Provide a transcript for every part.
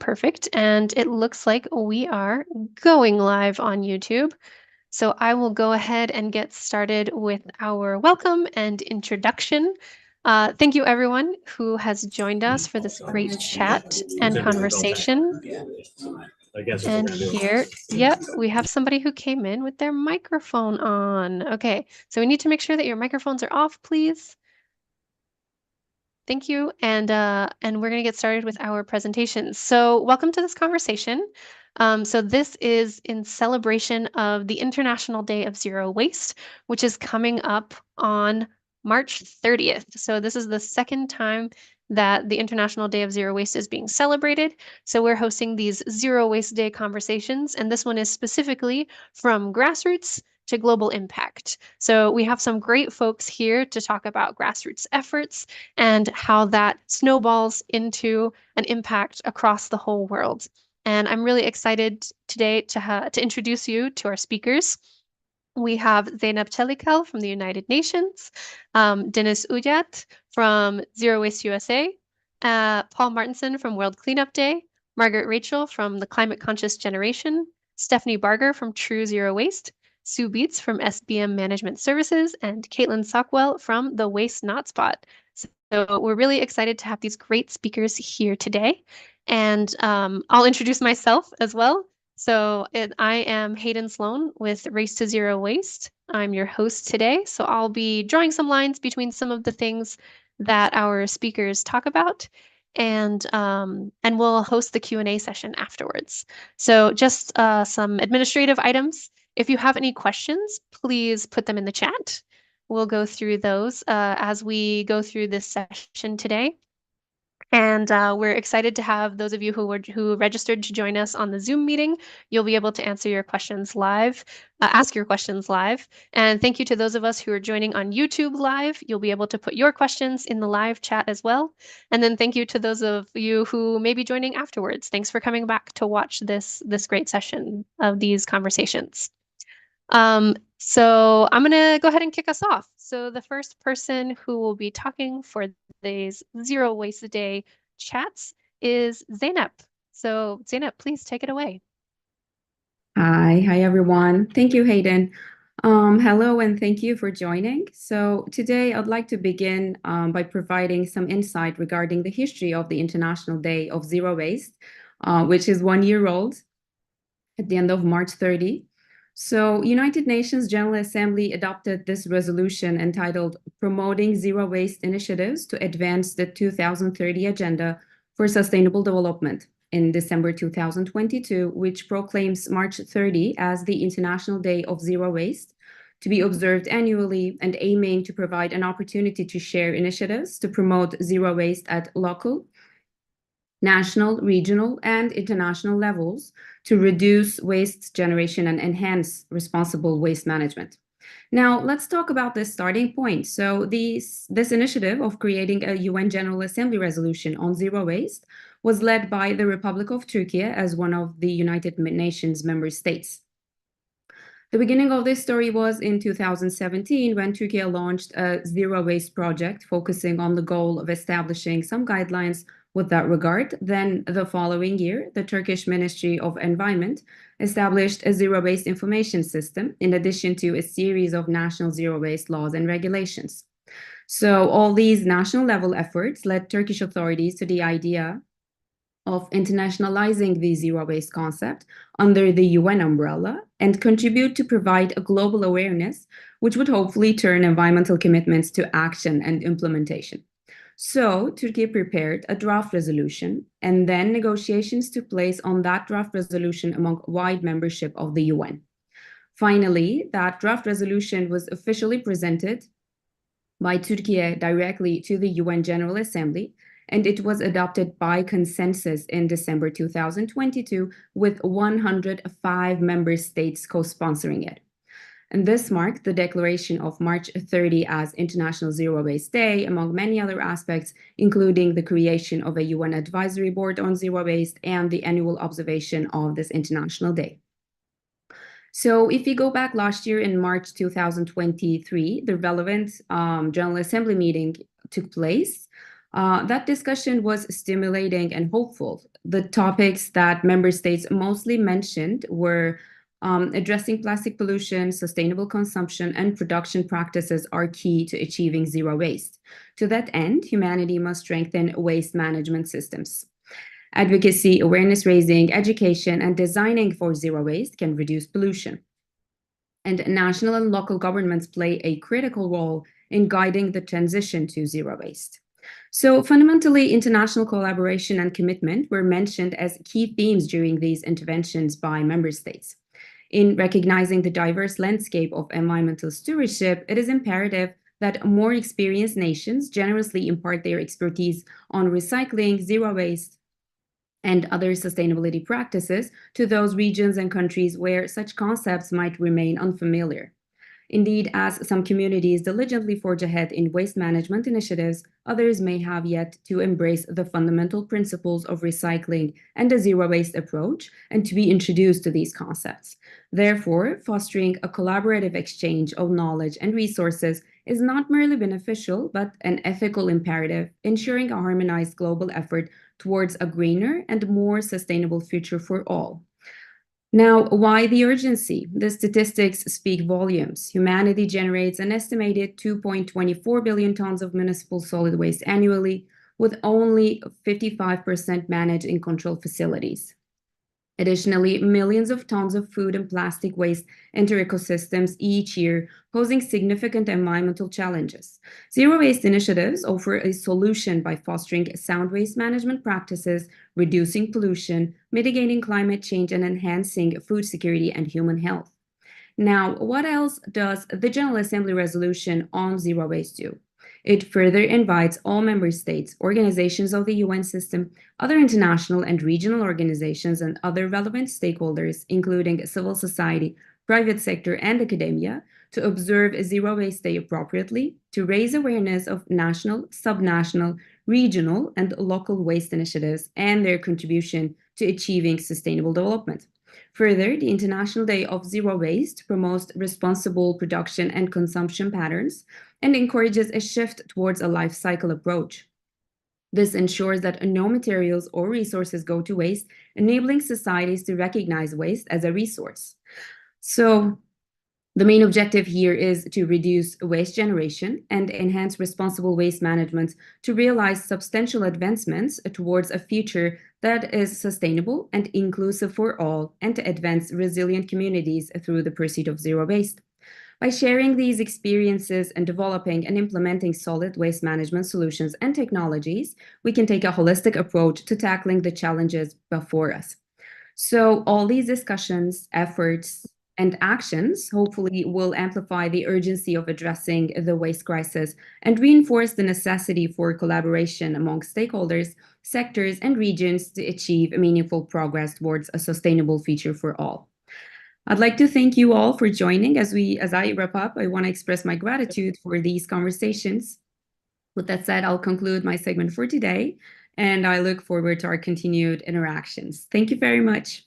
perfect. And it looks like we are going live on YouTube. So I will go ahead and get started with our welcome and introduction. Thank you everyone who has joined us for this great chat and conversation. And here, yeah, we have somebody who came in with their microphone on. Okay, so we need to make sure that your microphones are off, please. Thank you, and we're going to get started with our presentation. So welcome to this conversation. So this is in celebration of the International Day of Zero Waste, which is coming up on March 30th. So this is the second time that the International Day of Zero Waste is being celebrated. So we're hosting these Zero Waste Day conversations, and this one is specifically from Grassroots to global impact. So we have some great folks here to talk about grassroots efforts and how that snowballs into an impact across the whole world. And I'm really excited today to introduce you to our speakers. We have Zeynep Çelikel from the United Nations, Dennis Uyat from Zero Waste USA, Paul Martensson from World Cleanup Day, Margaret Rachel from the Climate Conscious Generation, Stephanie Barger from True Zero Waste, Sue Beets from SBM Management Services, and Caitlyn Socwell from the Waste Not Spot. So we're really excited to have these great speakers here today. And I'll introduce myself as well. So I am Hayden Sloan with Race to Zero Waste. I'm your host today. So I'll be drawing some lines between some of the things that our speakers talk about. And we'll host the Q&A session afterwards. So just some administrative items. If you have any questions, please put them in the chat. We'll go through those as we go through this session today. And we're excited to have those of you who registered to join us on the Zoom meeting. You'll be able to answer your questions live, ask your questions live. And thank you to those of us who are joining on YouTube live. You'll be able to put your questions in the live chat as well. And then thank you to those of you who may be joining afterwards. Thanks for coming back to watch this great session of these conversations. So I'm going to go ahead and kick us off. So the first person who will be talking for these Zero Waste a Day chats is Zeynep. So Zeynep, please take it away. Hi everyone. Thank you, Hayden. Hello and thank you for joining. So today I'd like to begin by providing some insight regarding the history of the International Day of Zero Waste, which is 1 year old at the end of March 30. So United Nations General Assembly adopted this resolution entitled Promoting Zero Waste Initiatives to Advance the 2030 Agenda for Sustainable Development in December 2022, which proclaims March 30 as the International Day of Zero Waste, to be observed annually and aiming to provide an opportunity to share initiatives to promote zero waste at local, national, regional, and international levels to reduce waste generation and enhance responsible waste management. Now, let's talk about this starting point. So this initiative of creating a UN General Assembly resolution on zero waste was led by the Republic of Turkey as one of the United Nations member states. The beginning of this story was in 2017 when Turkey launched a zero waste project focusing on the goal of establishing some guidelines with that regard. Then the following year, the Turkish Ministry of Environment established a zero waste information system in addition to a series of national zero waste laws and regulations. So all these national level efforts led Turkish authorities to the idea of internationalizing the zero waste concept under the UN umbrella and contribute to provide a global awareness, which would hopefully turn environmental commitments to action and implementation. So Turkey prepared a draft resolution, and then negotiations took place on that draft resolution among wide membership of the UN. Finally, that draft resolution was officially presented by Turkey directly to the UN General Assembly, and it was adopted by consensus in December 2022 with 105 member states co-sponsoring it. And this marked the declaration of March 30 as International Zero Waste Day, among many other aspects, including the creation of a UN Advisory Board on Zero Waste and the annual observation of this International Day. So if you go back last year in March 2023, the relevant General Assembly meeting took place. That discussion was stimulating and hopeful. The topics that member states mostly mentioned were addressing plastic pollution, sustainable consumption, and production practices are key to achieving zero waste. To that end, humanity must strengthen waste management systems. Advocacy, awareness raising, education, and designing for zero waste can reduce pollution. And national and local governments play a critical role in guiding the transition to zero waste. So fundamentally, international collaboration and commitment were mentioned as key themes during these interventions by member states. In recognizing the diverse landscape of environmental stewardship, it is imperative that more experienced nations generously impart their expertise on recycling, zero waste, and other sustainability practices to those regions and countries where such concepts might remain unfamiliar. Indeed, as some communities diligently forge ahead in waste management initiatives, others may have yet to embrace the fundamental principles of recycling and a zero-waste approach and to be introduced to these concepts. Therefore, fostering a collaborative exchange of knowledge and resources is not merely beneficial, but an ethical imperative, ensuring a harmonized global effort towards a greener and more sustainable future for all. Now, why the urgency? The statistics speak volumes. Humanity generates an estimated 2.24 billion tons of municipal solid waste annually, with only 55% managed in controlled facilities. Additionally, millions of tons of food and plastic waste enter ecosystems each year, posing significant environmental challenges. Zero waste initiatives offer a solution by fostering sound waste management practices, reducing pollution, mitigating climate change, and enhancing food security and human health. Now, what else does the General Assembly resolution on zero waste do? It further invites all member states, organizations of the UN system, other international and regional organizations, and other relevant stakeholders, including civil society, private sector, and academia, to observe Zero Waste Day appropriately, to raise awareness of national, subnational, regional, and local waste initiatives and their contribution to achieving sustainable development. Further, the International Day of Zero Waste promotes responsible production and consumption patterns and encourages a shift towards a life cycle approach. This ensures that no materials or resources go to waste, enabling societies to recognize waste as a resource. So, the main objective here is to reduce waste generation and enhance responsible waste management to realize substantial advancements towards a future that is sustainable and inclusive for all, and to advance resilient communities through the pursuit of zero waste. By sharing these experiences and developing and implementing solid waste management solutions and technologies, we can take a holistic approach to tackling the challenges before us. So all these discussions, efforts, and actions hopefully will amplify the urgency of addressing the waste crisis and reinforce the necessity for collaboration among stakeholders, sectors, and regions to achieve meaningful progress towards a sustainable future for all. I'd like to thank you all for joining. As I wrap up, I want to express my gratitude for these conversations. With that said, I'll conclude my segment for today, and I look forward to our continued interactions. Thank you very much.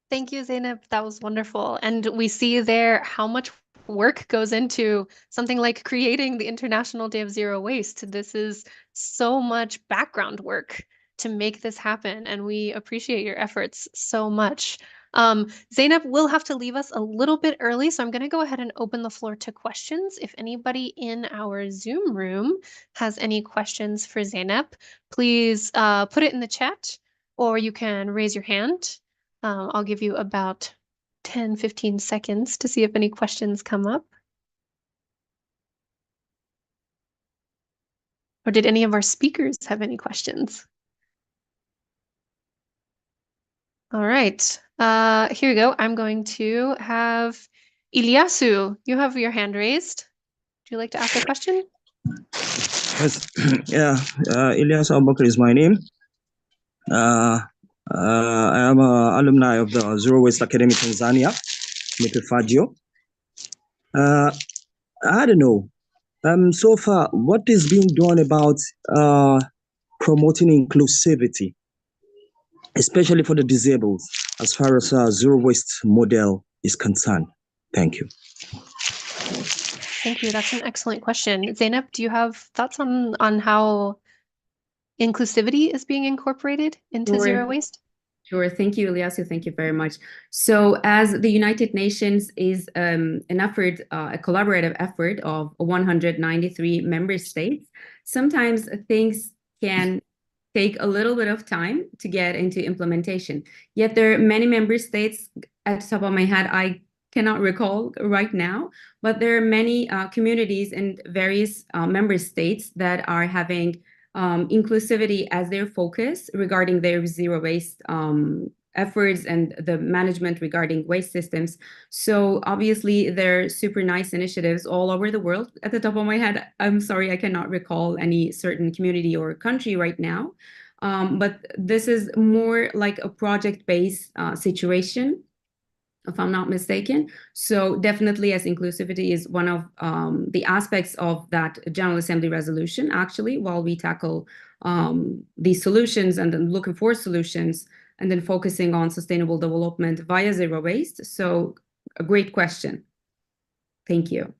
Thank you, Zeynep. That was wonderful. And we see there how much work goes into something like creating the International Day of Zero Waste. This is so much background work to make this happen, and we appreciate your efforts so much. Zeynep will have to leave us a little bit early, so I'm going to go ahead and open the floor to questions. If anybody in our Zoom room has any questions for Zeynep, please put it in the chat, or you can raise your hand. I'll give you about 10-15 seconds to see if any questions come up. Or did any of our speakers have any questions? All right, here we go. I'm going to have Ilyasu. You have your hand raised. Would you like to ask a question? Yes, yeah, Ilyasu Abubakar is my name. I am an alumni of the Zero Waste Academy Tanzania, Mipifagio. I don't know. So far, what is being done about promoting inclusivity, especially for the disabled, as far as zero waste model is concerned? Thank you. Thank you. That's an excellent question. Zeynep, do you have thoughts on how inclusivity is being incorporated into zero waste? Sure. Thank you, Ilyasu. Thank you very much. So as the United Nations is an effort, a collaborative effort of 193 member states, sometimes things can take a little bit of time to get into implementation. Yet there are many member states, at the top of my head, I cannot recall right now, but there are many communities in various member states that are having inclusivity as their focus regarding their zero waste efforts and the management regarding waste systems. So obviously there are super nice initiatives all over the world. At the top of my head, I'm sorry, I cannot recall any certain community or country right now. But this is more like a project-based situation, if I'm not mistaken. So definitely, as inclusivity is one of the aspects of that General Assembly resolution, actually, while we tackle these solutions and then looking for solutions and then focusing on sustainable development via zero waste. So a great question. Thank you.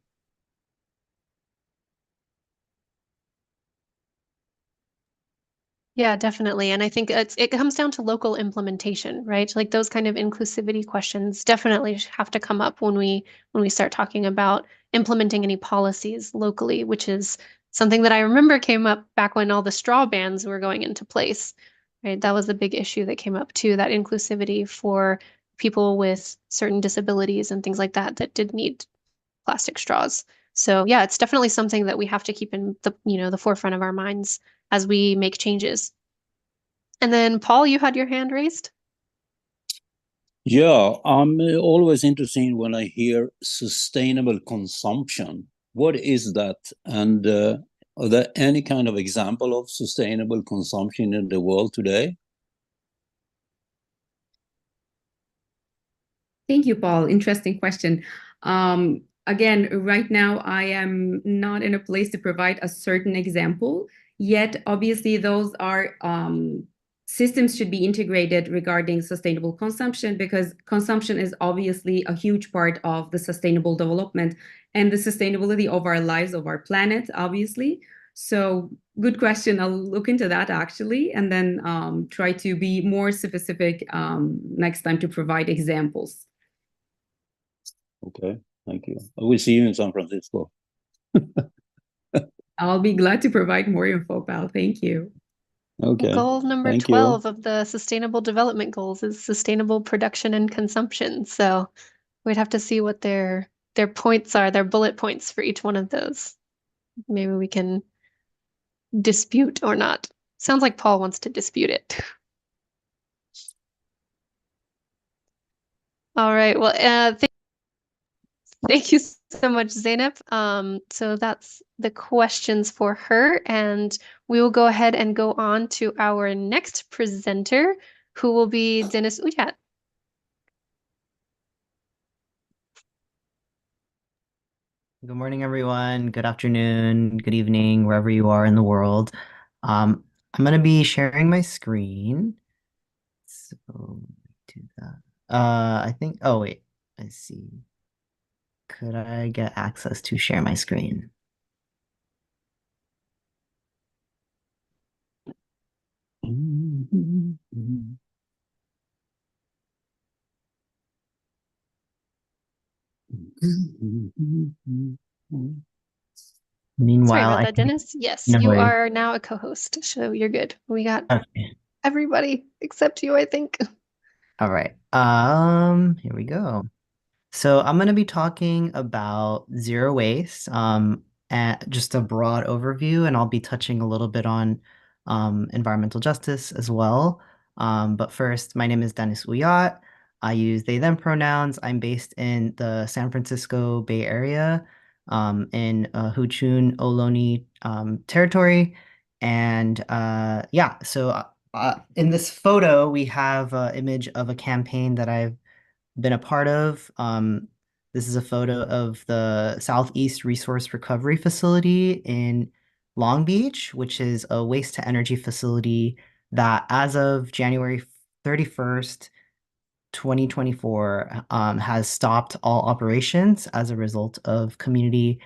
Yeah, definitely. And I think it comes down to local implementation, right? Like those kind of inclusivity questions definitely have to come up when we start talking about implementing any policies locally, which is something that I remember came up back when all the straw bans were going into place, right? That was a big issue that came up too, that inclusivity for people with certain disabilities and things like that that did need plastic straws. So yeah, it's definitely something that we have to keep in the forefront of our minds as we make changes. And then Paul, you had your hand raised. Yeah, I'm always interested when I hear sustainable consumption. What is that? And are there any kind of example of sustainable consumption in the world today? Thank you, Paul. Interesting question. Again, right now, I am not in a place to provide a certain example, yet obviously those are systems should be integrated regarding sustainable consumption, because consumption is obviously a huge part of the sustainable development and the sustainability of our lives, of our planet, obviously. So good question. I'll look into that actually, and then try to be more specific next time to provide examples. Okay, thank you. I will see you in San Francisco. I'll be glad to provide more info, pal. Thank you. Okay. Goal number Thank 12 you. of the Sustainable Development Goals is sustainable production and consumption. So we'd have to see what their points are, their bullet points for each one of those. Maybe we can dispute or not. Sounds like Paul wants to dispute it. All right. Well, thank you so much, Zeynep. So that's the questions for her, and we will go ahead and go on to our next presenter, who will be Deniz Uyat. Good morning, everyone. Good afternoon, good evening, wherever you are in the world. I'm going to be sharing my screen. So do that. I think, oh wait, I see. Could I get access to share my screen? Meanwhile, Sorry about that, Deniz. Yes, no you worries. are now a co-host, so you're good. We got Okay. everybody except you, I think. All right. Here we go. So I'm going to be talking about zero waste, and just a broad overview, and I'll be touching a little bit on environmental justice as well. But first, my name is Deniz Uyat. I use they, them pronouns. I'm based in the San Francisco Bay Area, in Huchun Ohlone territory. And yeah, so in this photo, we have an image of a campaign that I've been a part of. This is a photo of the Southeast Resource Recovery Facility in Long Beach, which is a waste to energy facility that, as of January 31st, 2024, has stopped all operations as a result of community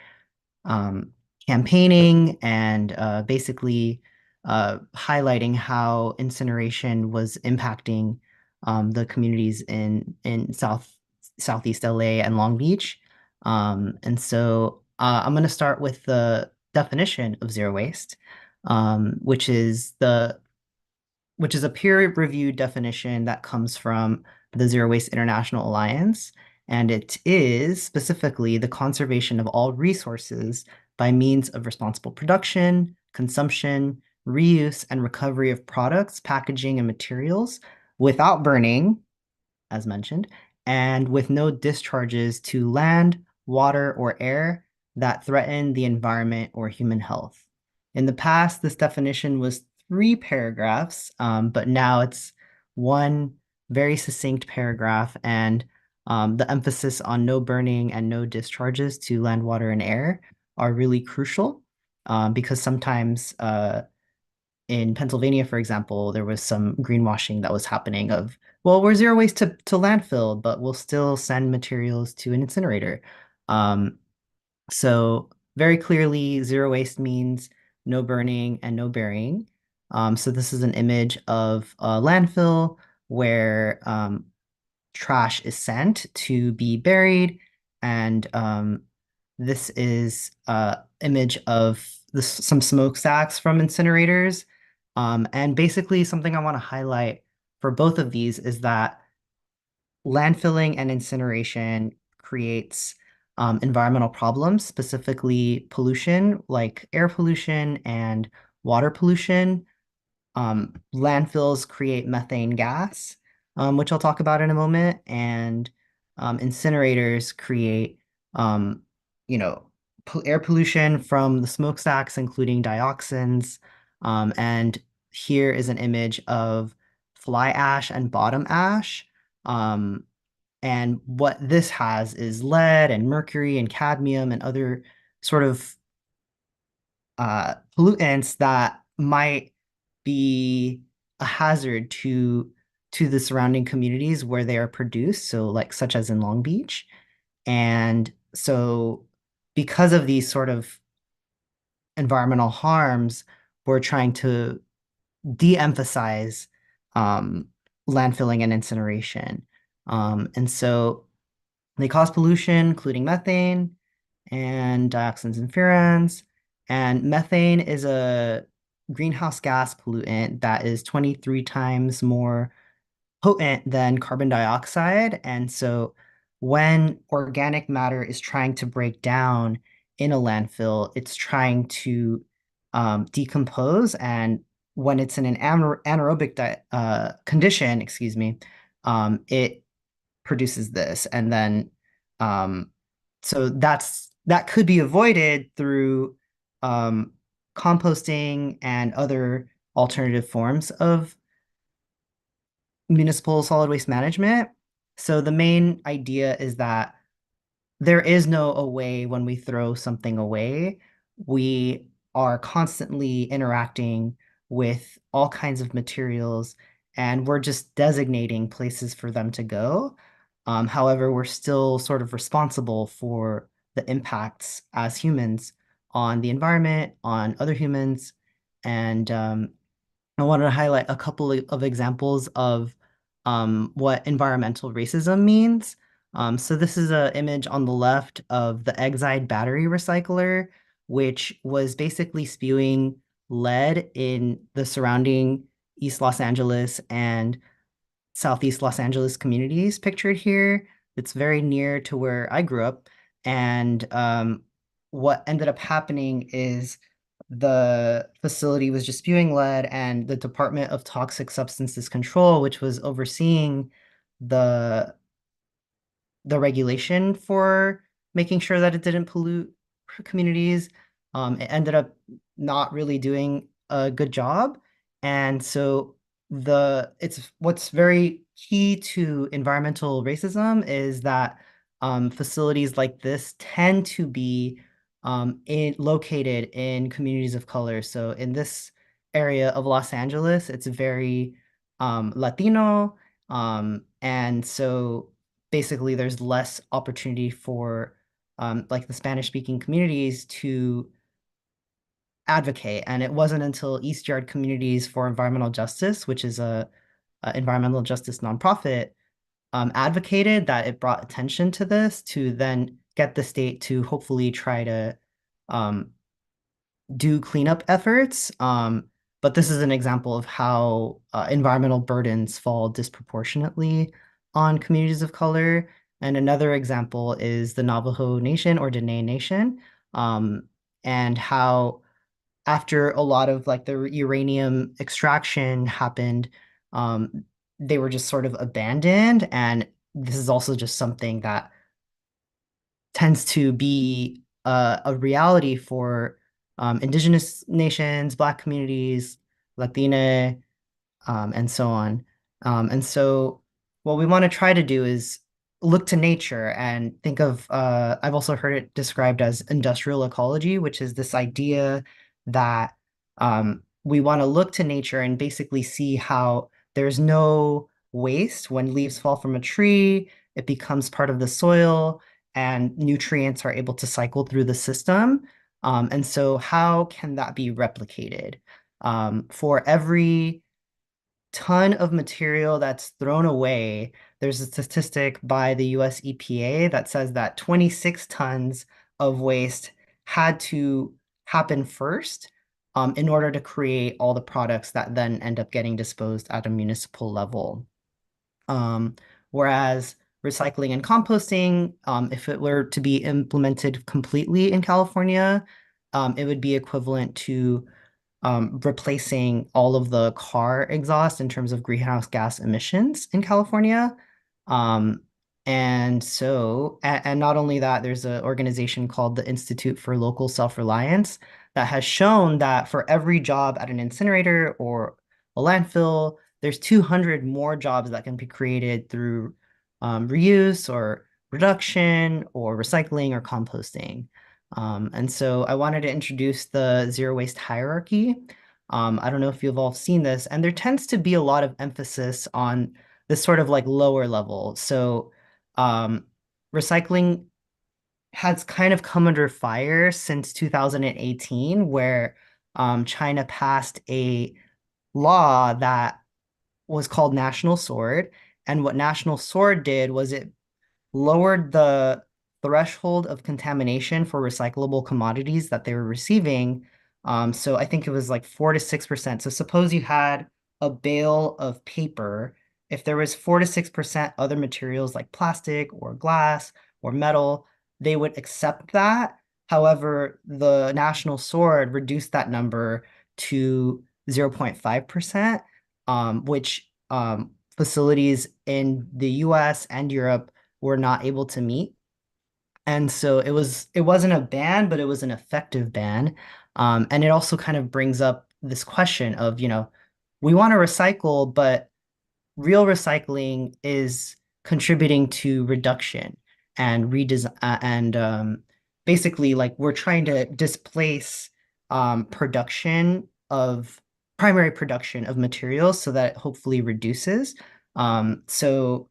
campaigning and basically highlighting how incineration was impacting the communities in Southeast LA and Long Beach. And so I'm going to start with the definition of zero waste, which is a peer-reviewed definition that comes from the Zero Waste International Alliance, and it is specifically the conservation of all resources by means of responsible production, consumption, reuse, and recovery of products, packaging, and materials without burning, as mentioned, and with no discharges to land, water, or air that threaten the environment or human health. In the past, this definition was 3 paragraphs, but now it's one very succinct paragraph, and the emphasis on no burning and no discharges to land, water, and air are really crucial because sometimes in Pennsylvania, for example, there was some greenwashing that was happening of, well, we're zero waste to landfill, but we'll still send materials to an incinerator. So very clearly, zero waste means no burning and no burying. So this is an image of a landfill where trash is sent to be buried, and this is an image of some smokestacks from incinerators. And basically, something I want to highlight for both of these is that landfilling and incineration creates environmental problems, specifically pollution, like air pollution and water pollution. Landfills create methane gas, which I'll talk about in a moment, and incinerators create, air pollution from the smokestacks, including dioxins. And here is an image of fly ash and bottom ash. And what this has is lead and mercury and cadmium and other sort of pollutants that might be a hazard to the surrounding communities where they are produced, so like such as in Long Beach. And so because of these sort of environmental harms, we're trying to de-emphasize landfilling and incineration. And so they cause pollution, including methane and dioxins and furans. And methane is a greenhouse gas pollutant that is 23 times more potent than carbon dioxide. And so when organic matter is trying to break down in a landfill, it's trying to decompose. And when it's in an anaerobic condition, it produces this. And then so that could be avoided through composting and other alternative forms of municipal solid waste management. So the main idea is that there is no away when we throw something away. We are constantly interacting with all kinds of materials, and we're just designating places for them to go. However, we're still sort of responsible for the impacts as humans on the environment, on other humans. And I wanted to highlight a couple of examples of what environmental racism means. So this is an image on the left of the Exide battery recycler, which was basically spewing lead in the surrounding East Los Angeles and Southeast Los Angeles communities pictured here. It's very near to where I grew up. And what ended up happening is the facility was just spewing lead, and the Department of Toxic Substances Control, which was overseeing the regulation for making sure that it didn't pollute communities, it ended up not really doing a good job. And so what's very key to environmental racism is that facilities like this tend to be located in communities of color. So in this area of Los Angeles, it's very Latino, and so basically there's less opportunity for like the Spanish-speaking communities, to advocate. And it wasn't until East Yard Communities for Environmental Justice, which is a environmental justice nonprofit, advocated, that it brought attention to this, to then get the state to hopefully try to do cleanup efforts. But this is an example of how environmental burdens fall disproportionately on communities of color. And another example is the Navajo Nation or Dene Nation, and how after a lot of like the uranium extraction happened, they were just sort of abandoned. And this is also just something that tends to be a reality for indigenous nations, Black communities, Latina, and so on. And so what we want to try to do is look to nature and think of, I've also heard it described as industrial ecology, which is this idea that we want to look to nature and basically see how there's no waste. When leaves fall from a tree, it becomes part of the soil and nutrients are able to cycle through the system. And so how can that be replicated? For every ton of material that's thrown away, there's a statistic by the US EPA that says that 26 tons of waste had to happen first in order to create all the products that then end up getting disposed at a municipal level. Whereas recycling and composting, if it were to be implemented completely in California, it would be equivalent to replacing all of the car exhaust in terms of greenhouse gas emissions in California. And so, and not only that, there's an organization called the Institute for Local Self-Reliance that has shown that for every job at an incinerator or a landfill, there's 200 more jobs that can be created through reuse or reduction or recycling or composting. And so I wanted to introduce the zero waste hierarchy. I don't know if you've all seen this, and there tends to be a lot of emphasis on this sort of like lower level. So recycling has kind of come under fire since 2018, where China passed a law that was called National Sword. And what National Sword did was it lowered the threshold of contamination for recyclable commodities that they were receiving. So I think it was like 4 to 6%. So suppose you had a bale of paper. If there was 4 to 6% other materials like plastic or glass or metal, they would accept that. However, the National Sword reduced that number to 0.5%, which facilities in the US and Europe were not able to meet. And so it wasn't a ban, but it was an effective ban. And it also kind of brings up this question of, we want to recycle, but real recycling is contributing to reduction and redesign and basically like we're trying to displace primary production of materials so that it hopefully reduces. So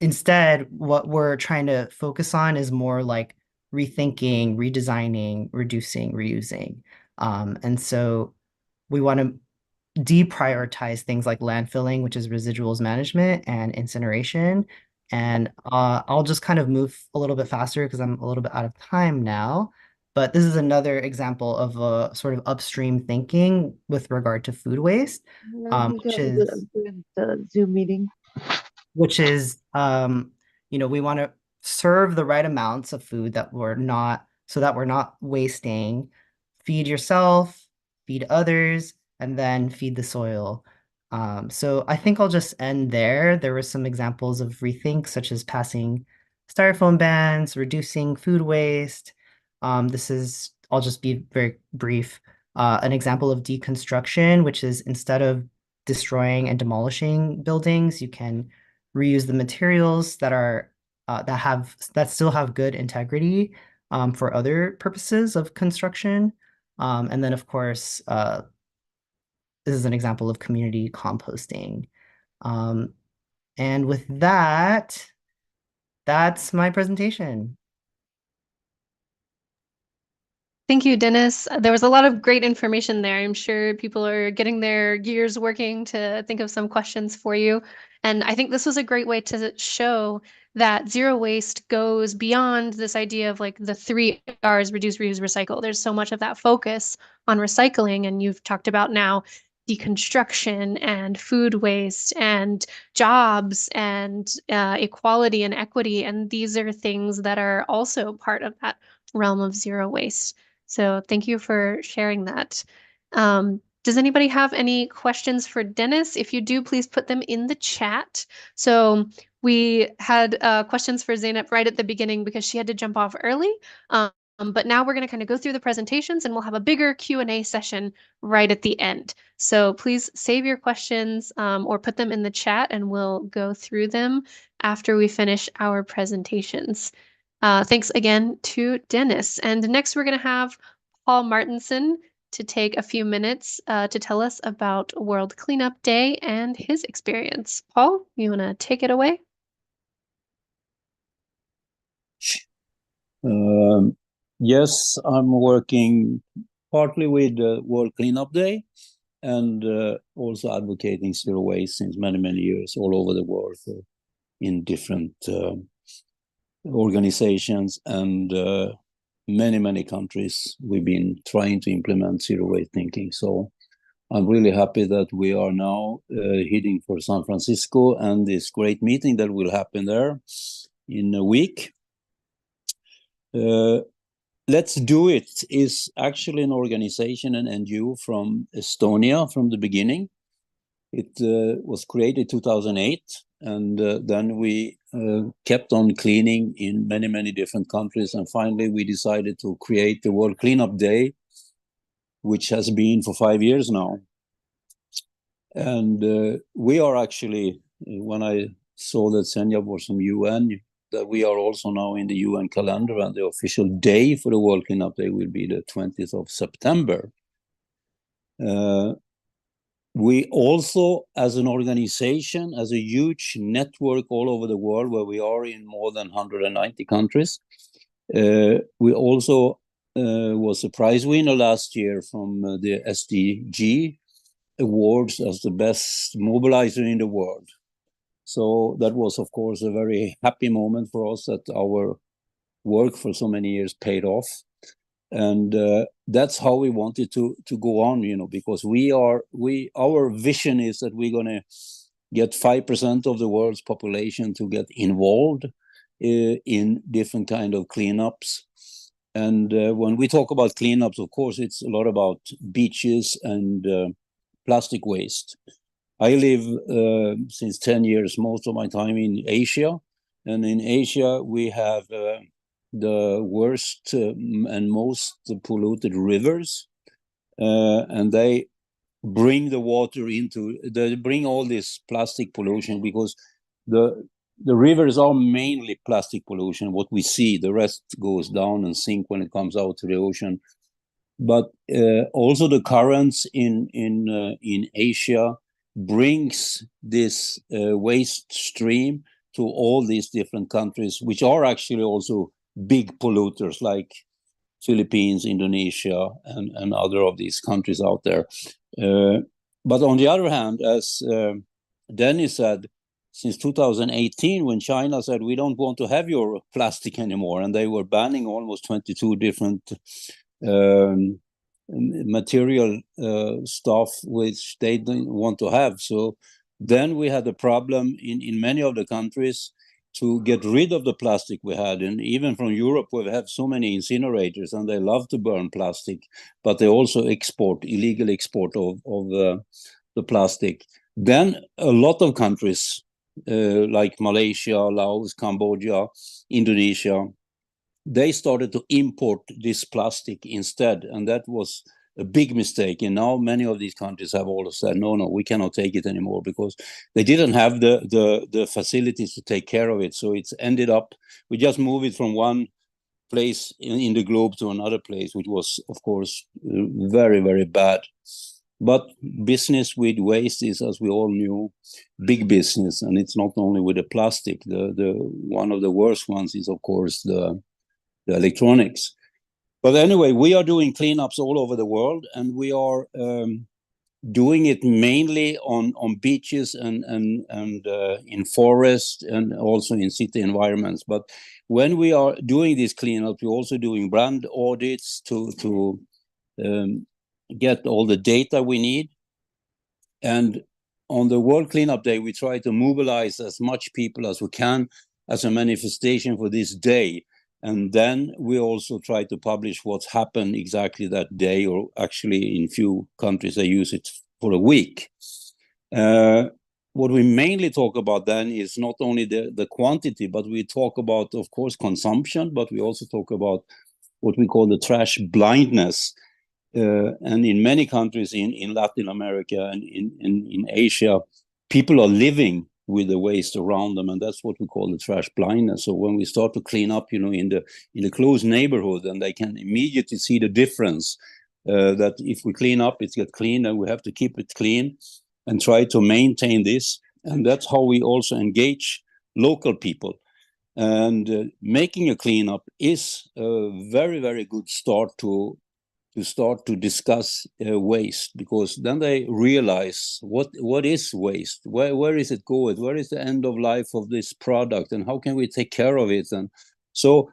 instead, what we're trying to focus on is more like rethinking, redesigning, reducing, reusing. And so we want to deprioritize things like landfilling, which is residuals management, and incineration. And I'll just kind of move a little bit faster because I'm a little bit out of time now. But this is another example of a sort of upstream thinking with regard to food waste, which is the Zoom meeting. We want to serve the right amounts of food so that we're not wasting. Feed yourself, feed others, and then feed the soil. So I think I'll just end there. There were some examples of rethink, such as passing styrofoam bans, reducing food waste. I'll just be very brief, an example of deconstruction, which is instead of destroying and demolishing buildings, you can reuse the materials that still have good integrity for other purposes of construction. And then, of course, this is an example of community composting. And with that, that's my presentation. Thank you, Dennis. There was a lot of great information there. I'm sure people are getting their gears working to think of some questions for you. And I think this was a great way to show that zero waste goes beyond this idea of like the 3 R's: reduce, reuse, recycle. There's so much of that focus on recycling, and you've talked about now deconstruction and food waste and jobs and equality and equity. And these are things that are also part of that realm of zero waste. So thank you for sharing that. Does anybody have any questions for Dennis? If you do, please put them in the chat. So we had questions for Zeynep right at the beginning because she had to jump off early. But now we're going to kind of go through the presentations and we'll have a bigger Q&A session right at the end. So please save your questions or put them in the chat and we'll go through them after we finish our presentations. Thanks again to Dennis. And next we're going to have Paul Martensson to take a few minutes to tell us about World Cleanup Day and his experience. Paul, you want to take it away? Yes, I'm working partly with World Cleanup Day and also advocating zero waste since many, many years all over the world in different organizations and many, many countries. We've been trying to implement zero waste thinking. So I'm really happy that we are now heading for San Francisco and this great meeting that will happen there in a week. Let's Do It is actually an organization, an NGO from Estonia from the beginning. It was created 2008, and then we kept on cleaning in many, many different countries. And finally, we decided to create the World Cleanup Day, which has been for 5 years now. And we are actually, when I saw that Zeynep was from UN, that we are also now in the UN calendar, and the official day for the World Cleanup Day will be the 20th of September. We also, as an organization, as a huge network all over the world, where we are in more than 190 countries, we also was a prize winner last year from the SDG Awards as the best mobilizer in the world. So that was, of course, a very happy moment for us that our work for so many years paid off. And that's how we wanted to go on, you know, because our vision is that we're going to get 5% of the world's population to get involved in different kind of cleanups. And when we talk about cleanups, of course, it's a lot about beaches and plastic waste. I live since 10 years, most of my time in Asia. And in Asia, we have the worst and most polluted rivers. And they bring the water they bring all this plastic pollution because the rivers are mainly plastic pollution, what we see. The rest goes down and sink when it comes out to the ocean. But also the currents in Asia brings this waste stream to all these different countries, which are actually also big polluters like Philippines, Indonesia, and other of these countries out there. But on the other hand, as Dennis said, since 2018, when China said, we don't want to have your plastic anymore, and they were banning almost 22 different material stuff which they didn't want to have. So then we had a problem in many of the countries to get rid of the plastic we had. And even from Europe, we have so many incinerators and they love to burn plastic, but they also illegal export of the plastic. Then a lot of countries like Malaysia, Laos, Cambodia, Indonesia, they started to import this plastic instead. And that was a big mistake. And now many of these countries have all said, no, we cannot take it anymore, because they didn't have the facilities to take care of it. So it's ended up, we just moved it from one place in the globe to another place, which was, of course, very, very bad. But business with waste is, as we all knew, big business. And it's not only with the plastic. The one of the worst ones is, of course, the electronics. But anyway, we are doing cleanups all over the world, and we are doing it mainly on beaches and in forest and also in city environments. But when we are doing these cleanups, we're also doing brand audits to get all the data we need. And on the World Cleanup Day, we try to mobilize as much people as we can as a manifestation for this day. And then we also try to publish what's happened exactly that day, or actually in few countries, they use it for a week. What we mainly talk about then is not only the quantity, but we talk about, of course, consumption, but we also talk about what we call the trash blindness. And in many countries in Latin America and in Asia, people are living with the waste around them, and that's what we call the trash blindness. So when we start to clean up, in the close neighborhood, and they can immediately see the difference, that if we clean up, it gets clean, and we have to keep it clean and try to maintain this. And that's how we also engage local people. And making a cleanup is a very, very good start to discuss waste, because then they realize what is waste, where is it going, where is the end of life of this product, and how can we take care of it. And so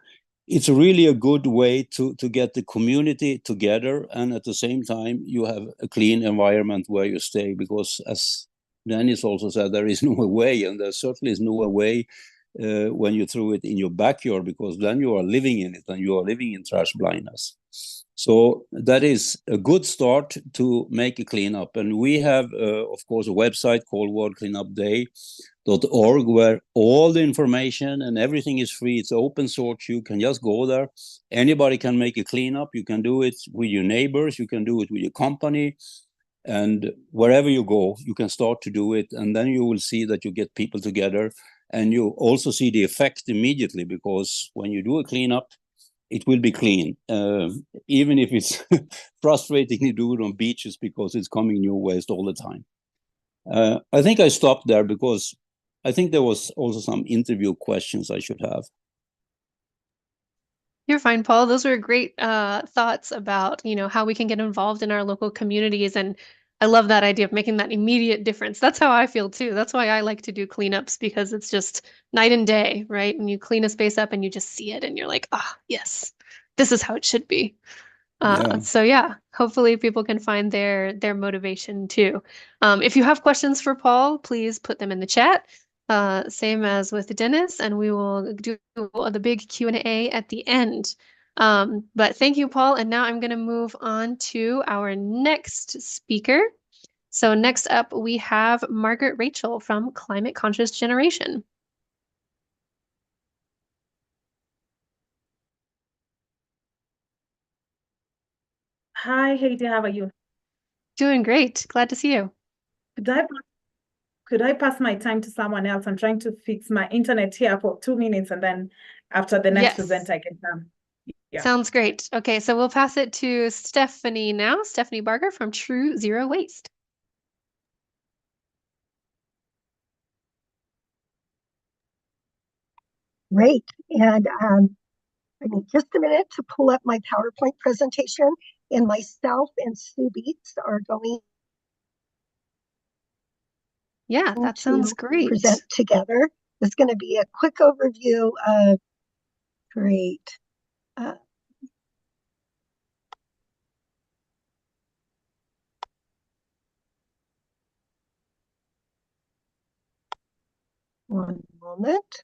it's really a good way to get the community together, and at the same time you have a clean environment where you stay, because as Dennis also said, there is no way, and there certainly is no way when you throw it in your backyard, because then you are living in it and you are living in trash blindness. So that is a good start to make a cleanup. And we have, of course, a website called worldcleanupday.org, where all the information and everything is free. It's open source. You can just go there. Anybody can make a cleanup. You can do it with your neighbors. You can do it with your company. And wherever you go, you can start to do it. And then you will see that you get people together. And you also see the effect immediately, because when you do a cleanup, it will be clean, even if it's frustrating to do it on beaches because it's coming new waste all the time. I think I stopped there because I think there was also some interview questions I should have. You're fine, Paul. Those were great thoughts about, how we can get involved in our local communities. And I love that idea of making that immediate difference. That's how I feel too. That's why I like to do cleanups, because it's just night and day, right? And you clean a space up and you just see it and you're like, yes, this is how it should be. So yeah, hopefully people can find their motivation too. If you have questions for Paul, please put them in the chat. Same as with Dennis, and we will do the big Q&A at the end. But thank you, Paul. And now I'm going to move on to our next speaker. So next up, we have Margaret Rachel from Climate Conscious Generation. Hi, Hayden, how are you? Doing great. Glad to see you. Could I pass my time to someone else? I'm trying to fix my internet here for 2 minutes, and then after the next event, I can come. Yeah. Sounds great. Okay, so we'll pass it to Stephanie now. Stephanie Barger from True Zero Waste. Great. And I need just a minute to pull up my PowerPoint presentation, and myself and Sue Beets are going. Yeah, that sounds great. Present together. It's going to be a quick overview of great. One moment.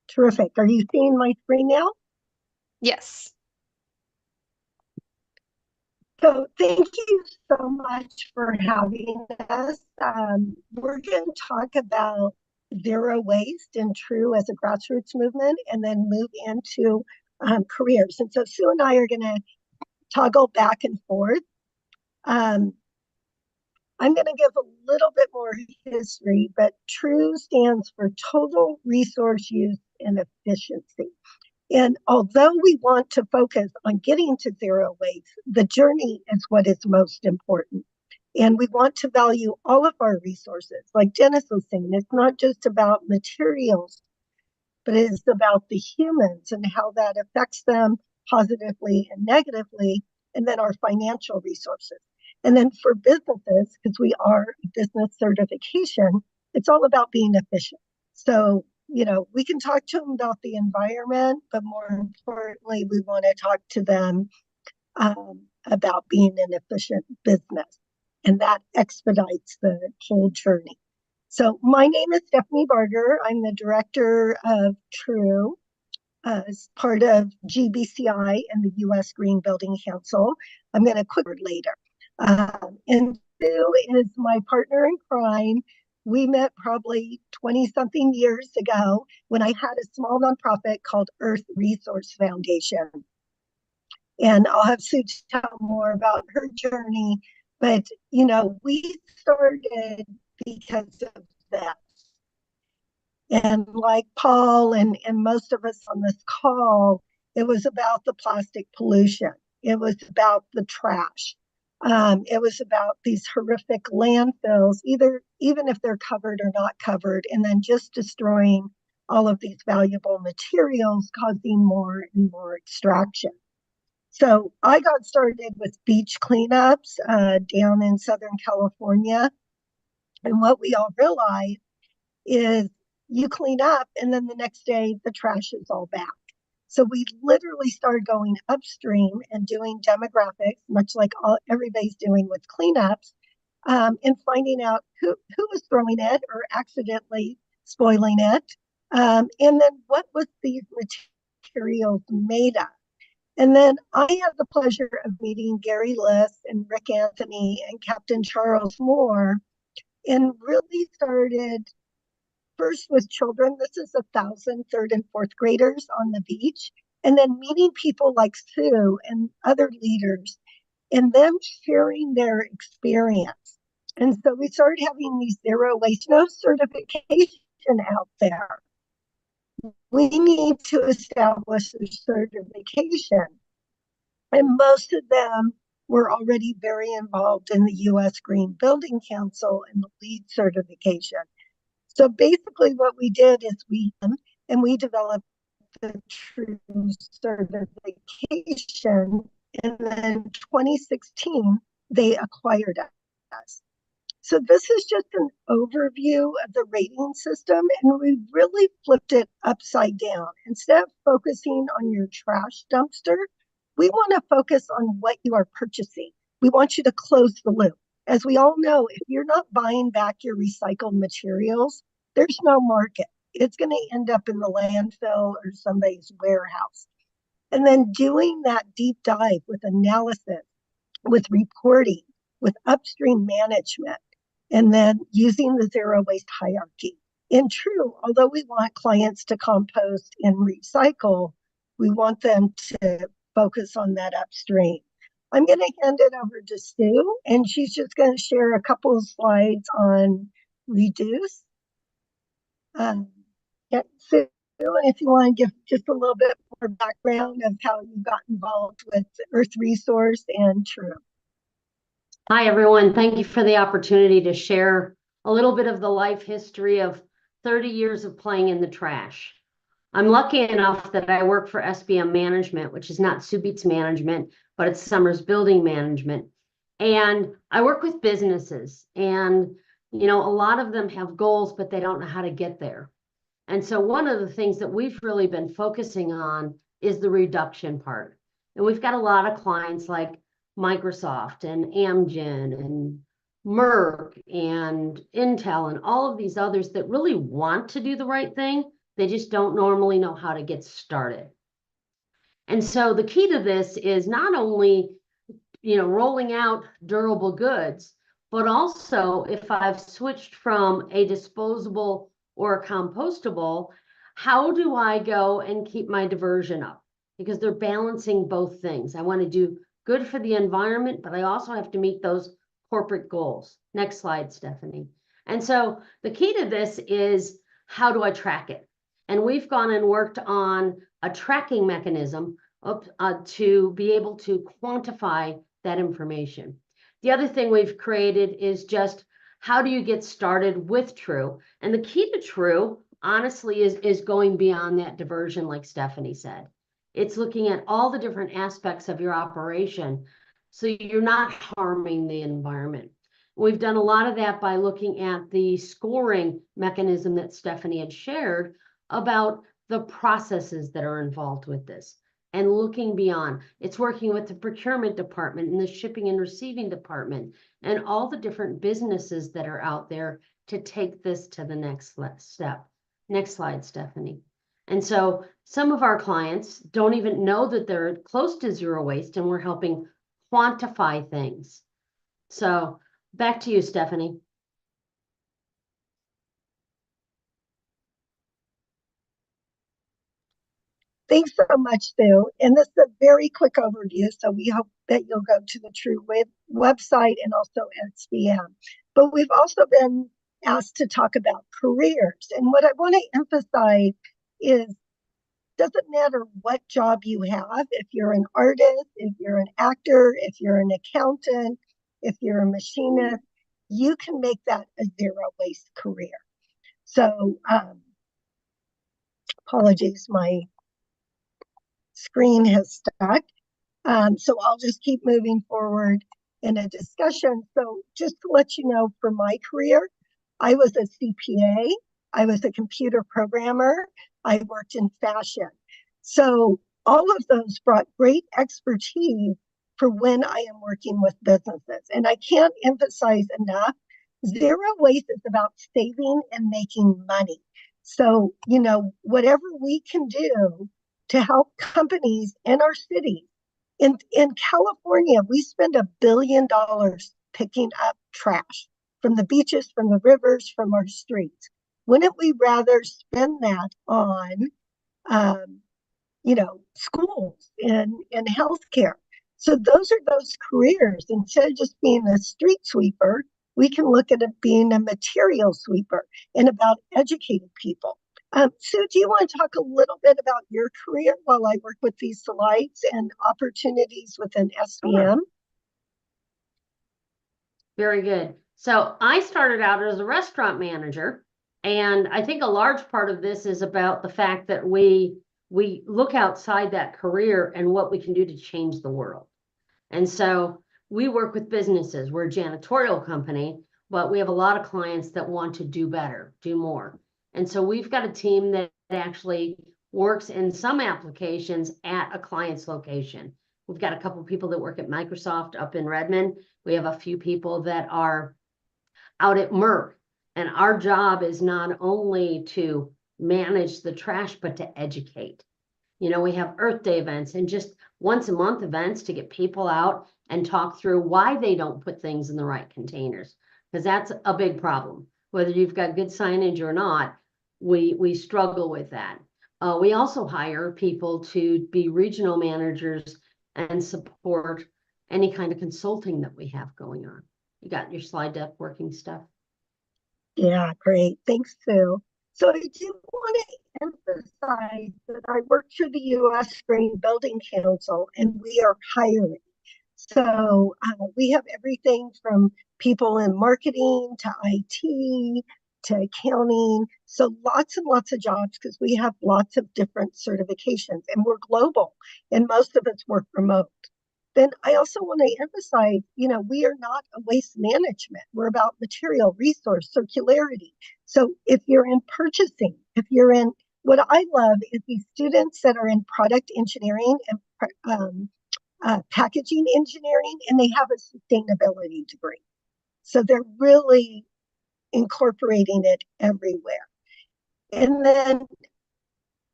Terrific. Are you seeing my screen now? Yes. So thank you so much for having us. We're going to talk about zero waste and True as a grassroots movement, and then move into careers. And so Sue and I are going to toggle back and forth. I'm going to give a little bit more history, but True stands for Total Resource Use and Efficiency. And although we want to focus on getting to zero waste, the journey is what is most important. And we want to value all of our resources. Like Dennis was saying, it's not just about materials, but it is about the humans and how that affects them positively and negatively, and then our financial resources. And then for businesses, because we are a business certification, it's all about being efficient. So, we can talk to them about the environment, but more importantly, we want to talk to them about being an efficient business. And that expedites the whole journey. So my name is Stephanie Barger. I'm the director of TRUE as part of GBCI and the U.S. Green Building Council. I'm going to quickly later. And Sue is my partner in crime. We met probably 20-something years ago when I had a small nonprofit called Earth Resource Foundation. And I'll have Sue tell more about her journey. But, we started because of that. And like Paul and most of us on this call, it was about the plastic pollution. It was about the trash. It was about these horrific landfills, even if they're covered or not covered, and then just destroying all of these valuable materials, causing more and more extraction. So I got started with beach cleanups down in Southern California. And what we all realized is you clean up and then the next day the trash is all back. So we literally started going upstream and doing demographics, much like everybody's doing with cleanups, and finding out who was throwing it or accidentally spoiling it. And then what was these materials made of? And then I had the pleasure of meeting Gary Liss and Rick Anthony and Captain Charles Moore, and really started first with children. This is 1,000 third and fourth graders on the beach, and then meeting people like Sue and other leaders, and them sharing their experience. And so we started having these zero waste, no certification out there. We need to establish a certification. And most of them were already very involved in the U.S. Green Building Council and the LEED certification. So basically what we did is we developed the TRUE certification, and then in 2016, they acquired us. So this is just an overview of the rating system, and we really flipped it upside down. Instead of focusing on your trash dumpster, we want to focus on what you are purchasing. We want you to close the loop. As we all know, if you're not buying back your recycled materials, there's no market. It's going to end up in the landfill or somebody's warehouse. And then doing that deep dive with analysis, with reporting, with upstream management, and then using the zero waste hierarchy. In TRUE, although we want clients to compost and recycle, we want them to focus on that upstream. I'm going to hand it over to Sue, and she's just going to share a couple of slides on reduce. Sue, if you want to give just a little bit more background of how you got involved with Earth Resource and TRUE. Hi, everyone. Thank you for the opportunity to share a little bit of the life history of 30 years of playing in the trash. I'm lucky enough that I work for SBM Management, which is not Beets Management, but it's Summers Building Management. And I work with businesses, and a lot of them have goals, but they don't know how to get there. And so one of the things that we've really been focusing on is the reduction part. And we've got a lot of clients like Microsoft and Amgen and Merck and Intel and all of these others that really want to do the right thing. They just don't normally know how to get started. And so the key to this is not only, rolling out durable goods, but also if I've switched from a disposable or a compostable, how do I go and keep my diversion up? Because they're balancing both things. I want to do good for the environment, but I also have to meet those corporate goals. Next slide, Stephanie. And so the key to this is, how do I track it? And we've gone and worked on a tracking mechanism to be able to quantify that information. The other thing we've created is just, how do you get started with TRUE? And the key to TRUE honestly is going beyond that diversion, like Stephanie said. It's looking at all the different aspects of your operation so you're not harming the environment. We've done a lot of that by looking at the scoring mechanism that Stephanie had shared about the processes that are involved with this and looking beyond. It's working with the procurement department and the shipping and receiving department and all the different businesses that are out there to take this to the next step. Next slide, Stephanie. And so some of our clients don't even know that they're close to zero waste, and we're helping quantify things. So back to you, Stephanie. Thanks so much, Sue. And this is a very quick overview, so we hope that you'll go to the True website and also SBM. But we've also been asked to talk about careers. And what I want to emphasize is, doesn't matter what job you have, if you're an artist, if you're an actor, if you're an accountant, if you're a machinist, you can make that a zero waste career. So apologies, my screen has stuck. So I'll just keep moving forward in a discussion. So just to let you know, for my career, I was a CPA, I was a computer programmer, I worked in fashion. So all of those brought great expertise for when I am working with businesses. And I can't emphasize enough, zero waste is about saving and making money. So, you know, whatever we can do to help companies in our city. In California, we spend $1 billion picking up trash from the beaches, from the rivers, from our streets. Wouldn't we rather spend that on, you know, schools and healthcare? So those are those careers. Instead of just being a street sweeper, we can look at it being a material sweeper and about educating people. Sue, do you want to talk a little bit about your career while I work with these slides and opportunities within SBM? Very good. So I started out as a restaurant manager, and I think a large part of this is about the fact that we look outside that career and what we can do to change the world. And so we work with businesses. We're a janitorial company, but we have a lot of clients that want to do better, do more. And so we've got a team that actually works in some applications at a client's location. We've got a couple of people that work at Microsoft up in Redmond. We have a few people that are out at Merck. And our job is not only to manage the trash, but to educate. You know, we have Earth Day events and just once a month events to get people out and talk through why they don't put things in the right containers, because that's a big problem. Whether you've got good signage or not, we struggle with that. We also hire people to be regional managers and support any kind of consulting that we have going on. You got your slide deck working, stuff? Yeah, great. Thanks, Sue. So I do want to emphasize that I work for the U.S. Green Building Council, and we are hiring. So we have everything from people in marketing to IT to accounting. So lots and lots of jobs because we have lots of different certifications, and we're global, and most of us work remote. Then I also want to emphasize, you know, we are not a waste management. We're about material resource circularity. So if you're in purchasing, if you're in, what I love is these students that are in product engineering and packaging engineering, and they have a sustainability degree. So they're really incorporating it everywhere. And then,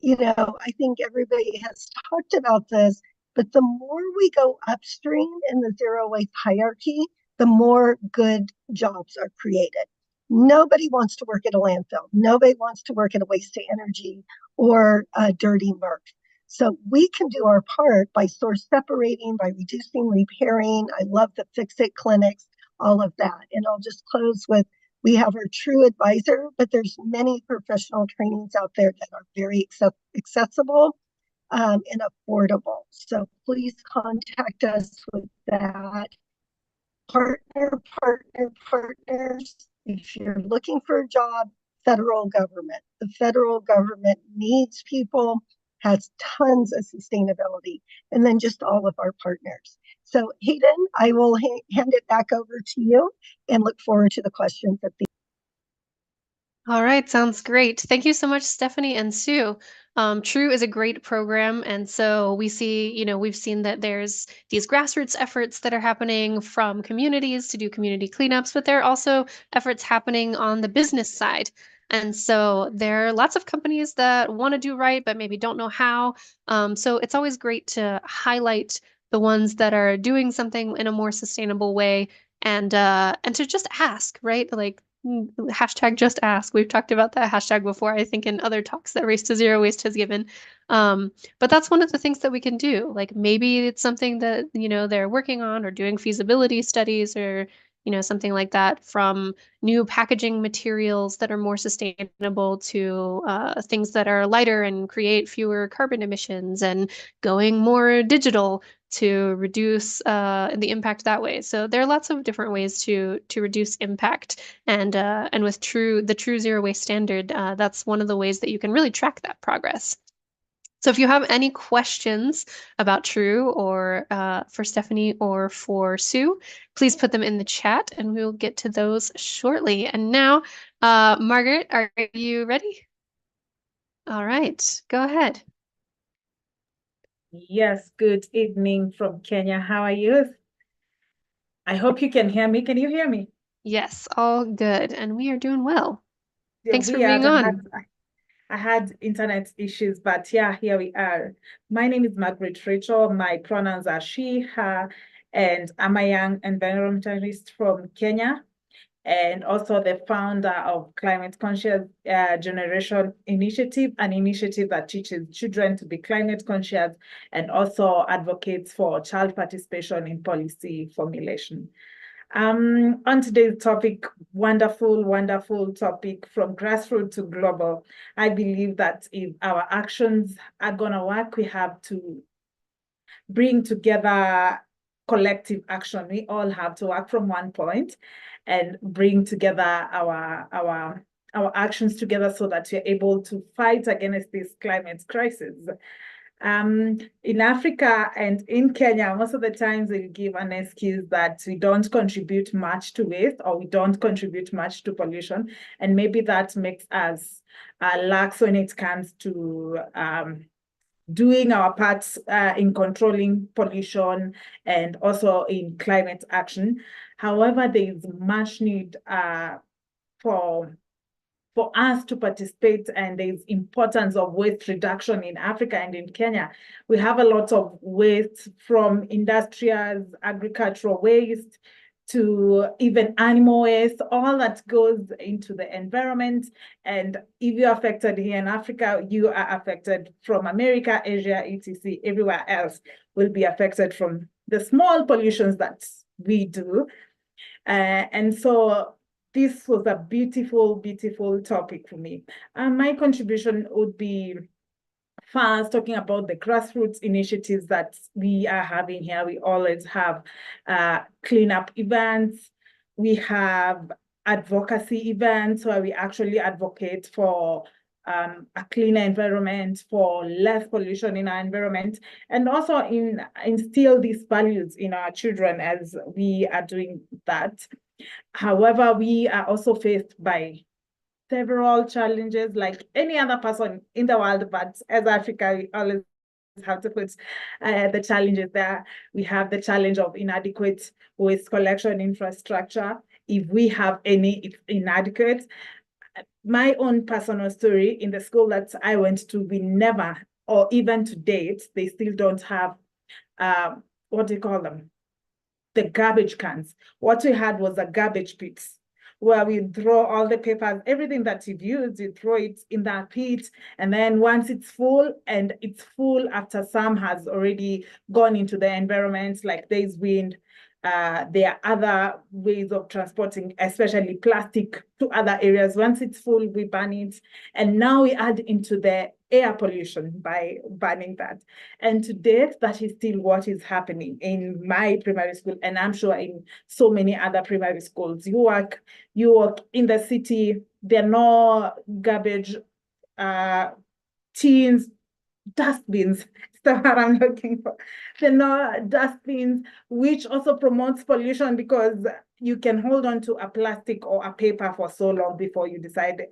you know, I think everybody has talked about this, but the more we go upstream in the zero waste hierarchy, the more good jobs are created. Nobody wants to work at a landfill. Nobody wants to work at a waste to energy or a dirty MRF. So we can do our part by source separating, by reducing, repairing. I love the fix-it clinics, all of that. And I'll just close with, we have our True Advisor, but there's many professional trainings out there that are very accessible and affordable. So please contact us with that. Partners. If you're looking for a job, federal government. The federal government needs people, has tons of sustainability, and then just all of our partners. So Hayden, I will hand it back over to you and look forward to the questions at the All right, sounds great. Thank you so much, Stephanie and Sue. True is a great program, and so we see, we've seen that there's these grassroots efforts that are happening from communities to do community cleanups, but there are also efforts happening on the business side. And so there are lots of companies that want to do right, but maybe don't know how. So it's always great to highlight the ones that are doing something in a more sustainable way and to just ask, right? Like hashtag just ask. We've talked about that hashtag before, I think, in other talks that Race to Zero Waste has given. But that's one of the things that we can do. Like maybe it's something that, they're working on or doing feasibility studies or, something like that, from new packaging materials that are more sustainable to things that are lighter and create fewer carbon emissions, and going more digital to reduce the impact that way. So there are lots of different ways to reduce impact, and with the True Zero Waste Standard, that's one of the ways that you can really track that progress. So if you have any questions about True, or for Stephanie or for Sue, please put them in the chat and we'll get to those shortly. And now, Margaret, are you ready? All right, go ahead. Yes, good evening from Kenya. How are you? I hope you can hear me. Can you hear me? Yes, all good. And we are doing well. Yeah, Thanks for being on. I had internet issues, but yeah, here we are. My name is Margaret Rachel. My pronouns are she, her, and I'm a young environmentalist from Kenya, and also the founder of Climate Conscious Generation Initiative, an initiative that teaches children to be climate conscious and also advocates for child participation in policy formulation. On today's topic, wonderful topic, from grassroots to global. I believe that if our actions are gonna work, we have to bring together collective action. We all have to work from one point and bring together our actions together so that we're able to fight against this climate crisis. In Africa and in Kenya, most of the times we give an excuse that we don't contribute much to waste, or we don't contribute much to pollution. And maybe that makes us lax when it comes to doing our parts in controlling pollution and also in climate action. However, there is much need for us to participate, and there's importance of waste reduction in Africa and in Kenya. We have a lot of waste, from industrial, agricultural waste, to even animal waste, all that goes into the environment. And if you're affected here in Africa, you are affected from America, Asia, etc. Everywhere else will be affected from the small pollutions that we do. And so this was a beautiful topic for me. My contribution would be first talking about the grassroots initiatives that we are having here. We always have cleanup events. We have advocacy events where we actually advocate for a cleaner environment, for less pollution in our environment, and also instill these values in our children as we are doing that. However, we are also faced by several challenges like any other person in the world, but as Africa, we always have to put the challenges there. We have the challenge of inadequate waste collection infrastructure. If we have any, it's inadequate. My own personal story, in the school that I went to, we never, or even to date, they still don't have, what do you call them? The garbage cans. What we had was a garbage pit, where we throw all the papers, everything that you've used, you throw it in that pit. And then once it's full, and it's full after some has already gone into the environment, like there's wind, there are other ways of transporting, especially plastic, to other areas. Once it's full, we burn it. And now we add into the air pollution by burning that. And to date, that is still what is happening in my primary school, and I'm sure in so many other primary schools. You work in the city, there are no garbage tins, dustbins. That's what I'm looking for. There are no dustbins, which also promotes pollution because you can hold on to a plastic or a paper for so long before you decide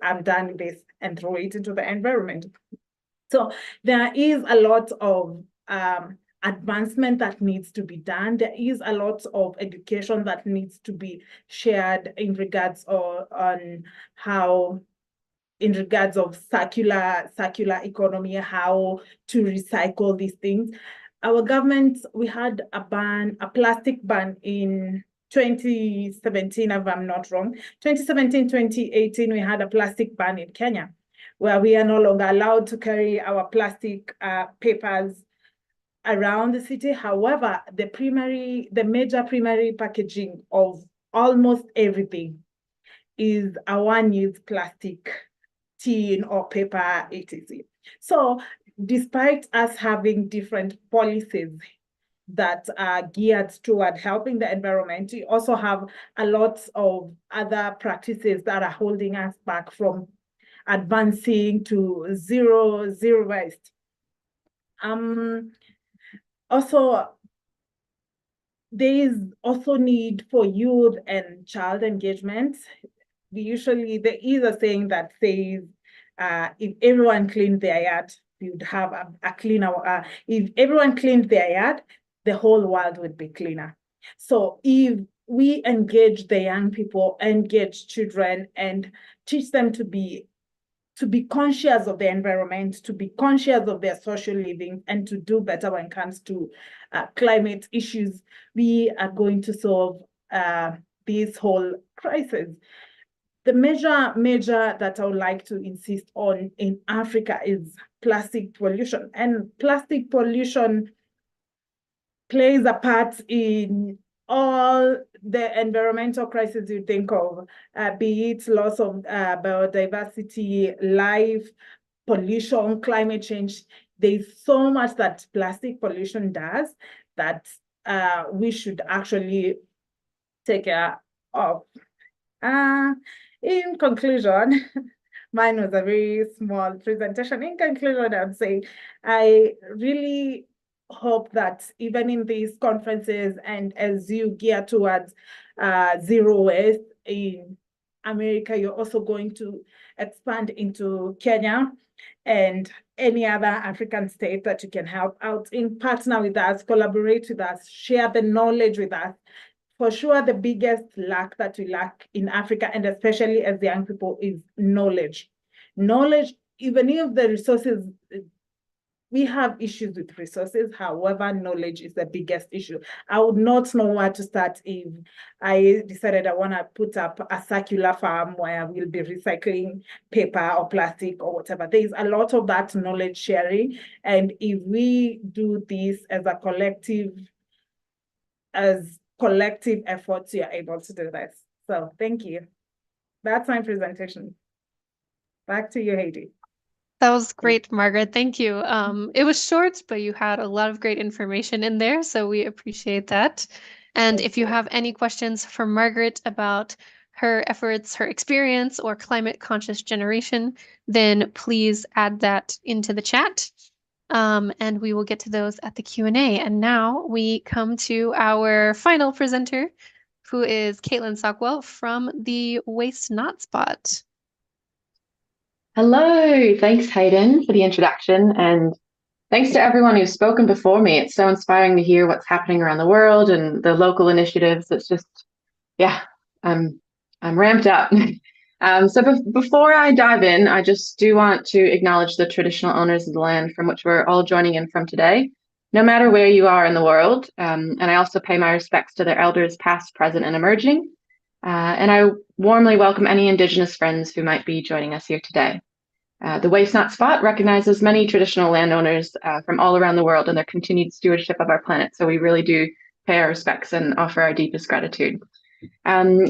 I'm done with this and throw it into the environment. So there is a lot of advancement that needs to be done. There is a lot of education that needs to be shared in regards on how, in regards of circular economy, how to recycle these things. Our government, we had a plastic ban in 2017, if I'm not wrong. 2017, 2018, we had a plastic ban in Kenya, where we are no longer allowed to carry our plastic papers around the city. However, the major primary packaging of almost everything is a one-use plastic tin or paper, etc. So despite us having different policies that are geared toward helping the environment, we also have a lot of other practices that are holding us back from advancing to zero waste. Also, there is also need for youth and child engagement. There is a saying that says, if everyone cleaned their yard, we would have a cleaner. If everyone cleaned their yard, the whole world would be cleaner. So if we engage the young people, engage children, and teach them to be conscious of the environment, to be conscious of their social living, and to do better when it comes to climate issues, we are going to solve this whole crisis. The measure that I would like to insist on in Africa is plastic pollution. And plastic pollution plays a part in all the environmental crises you think of, be it loss of biodiversity, life, pollution, climate change. There's so much that plastic pollution does that we should actually take care of. In conclusion, mine was a very small presentation. In conclusion, I'm saying I really hope that even in these conferences and as you gear towards zero waste in America, you're also going to expand into Kenya and any other African state that you can help out in, partner with us, collaborate with us, share the knowledge with us. For sure, the biggest lack that we lack in Africa, and especially as young people, is knowledge. Knowledge, even if the resources, we have issues with resources. However, knowledge is the biggest issue. I would not know where to start if I decided I want to put up a circular farm where we'll be recycling paper or plastic or whatever. There's a lot of that knowledge sharing. And if we do this as a collective efforts, you're able to do this. So thank you. That's my presentation. Back to you, Heidi. That was great, Margaret. Thank you. It was short, but you had a lot of great information in there, so we appreciate that. And if you have any questions for Margaret about her efforts, her experience, or climate conscious generation, then please add that into the chat. And we will get to those at the Q&A. And now we come to our final presenter, who is Caitlyn Socwell from the Waste Not Spot. Hello, thanks Hayden for the introduction, and thanks to everyone who's spoken before me. It's so inspiring to hear what's happening around the world and the local initiatives. It's just, yeah, I'm ramped up. Before I dive in, I just do want to acknowledge the traditional owners of the land from which we're all joining in from today, no matter where you are in the world. And I also pay my respects to their elders past, present, and emerging. And I warmly welcome any Indigenous friends who might be joining us here today. The Waste Not Spot recognizes many traditional landowners from all around the world and their continued stewardship of our planet. So we really do pay our respects and offer our deepest gratitude.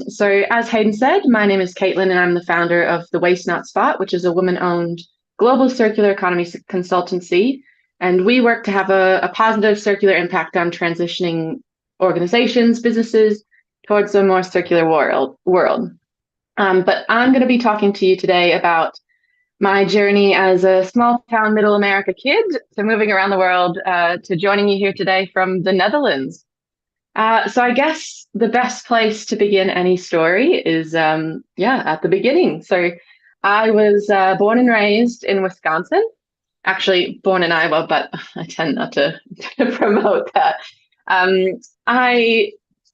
So as Hayden said, my name is Caitlyn, and I'm the founder of The Waste Not Spot, which is a woman-owned global circular economy consultancy. And we work to have a positive circular impact on transitioning organizations, businesses towards a more circular world. But I'm going to be talking to you today about my journey as a small town middle America kid to moving around the world to joining you here today from the Netherlands. So I guess the best place to begin any story is, at the beginning. So I was born and raised in Wisconsin, actually born in Iowa, but I tend not to promote that.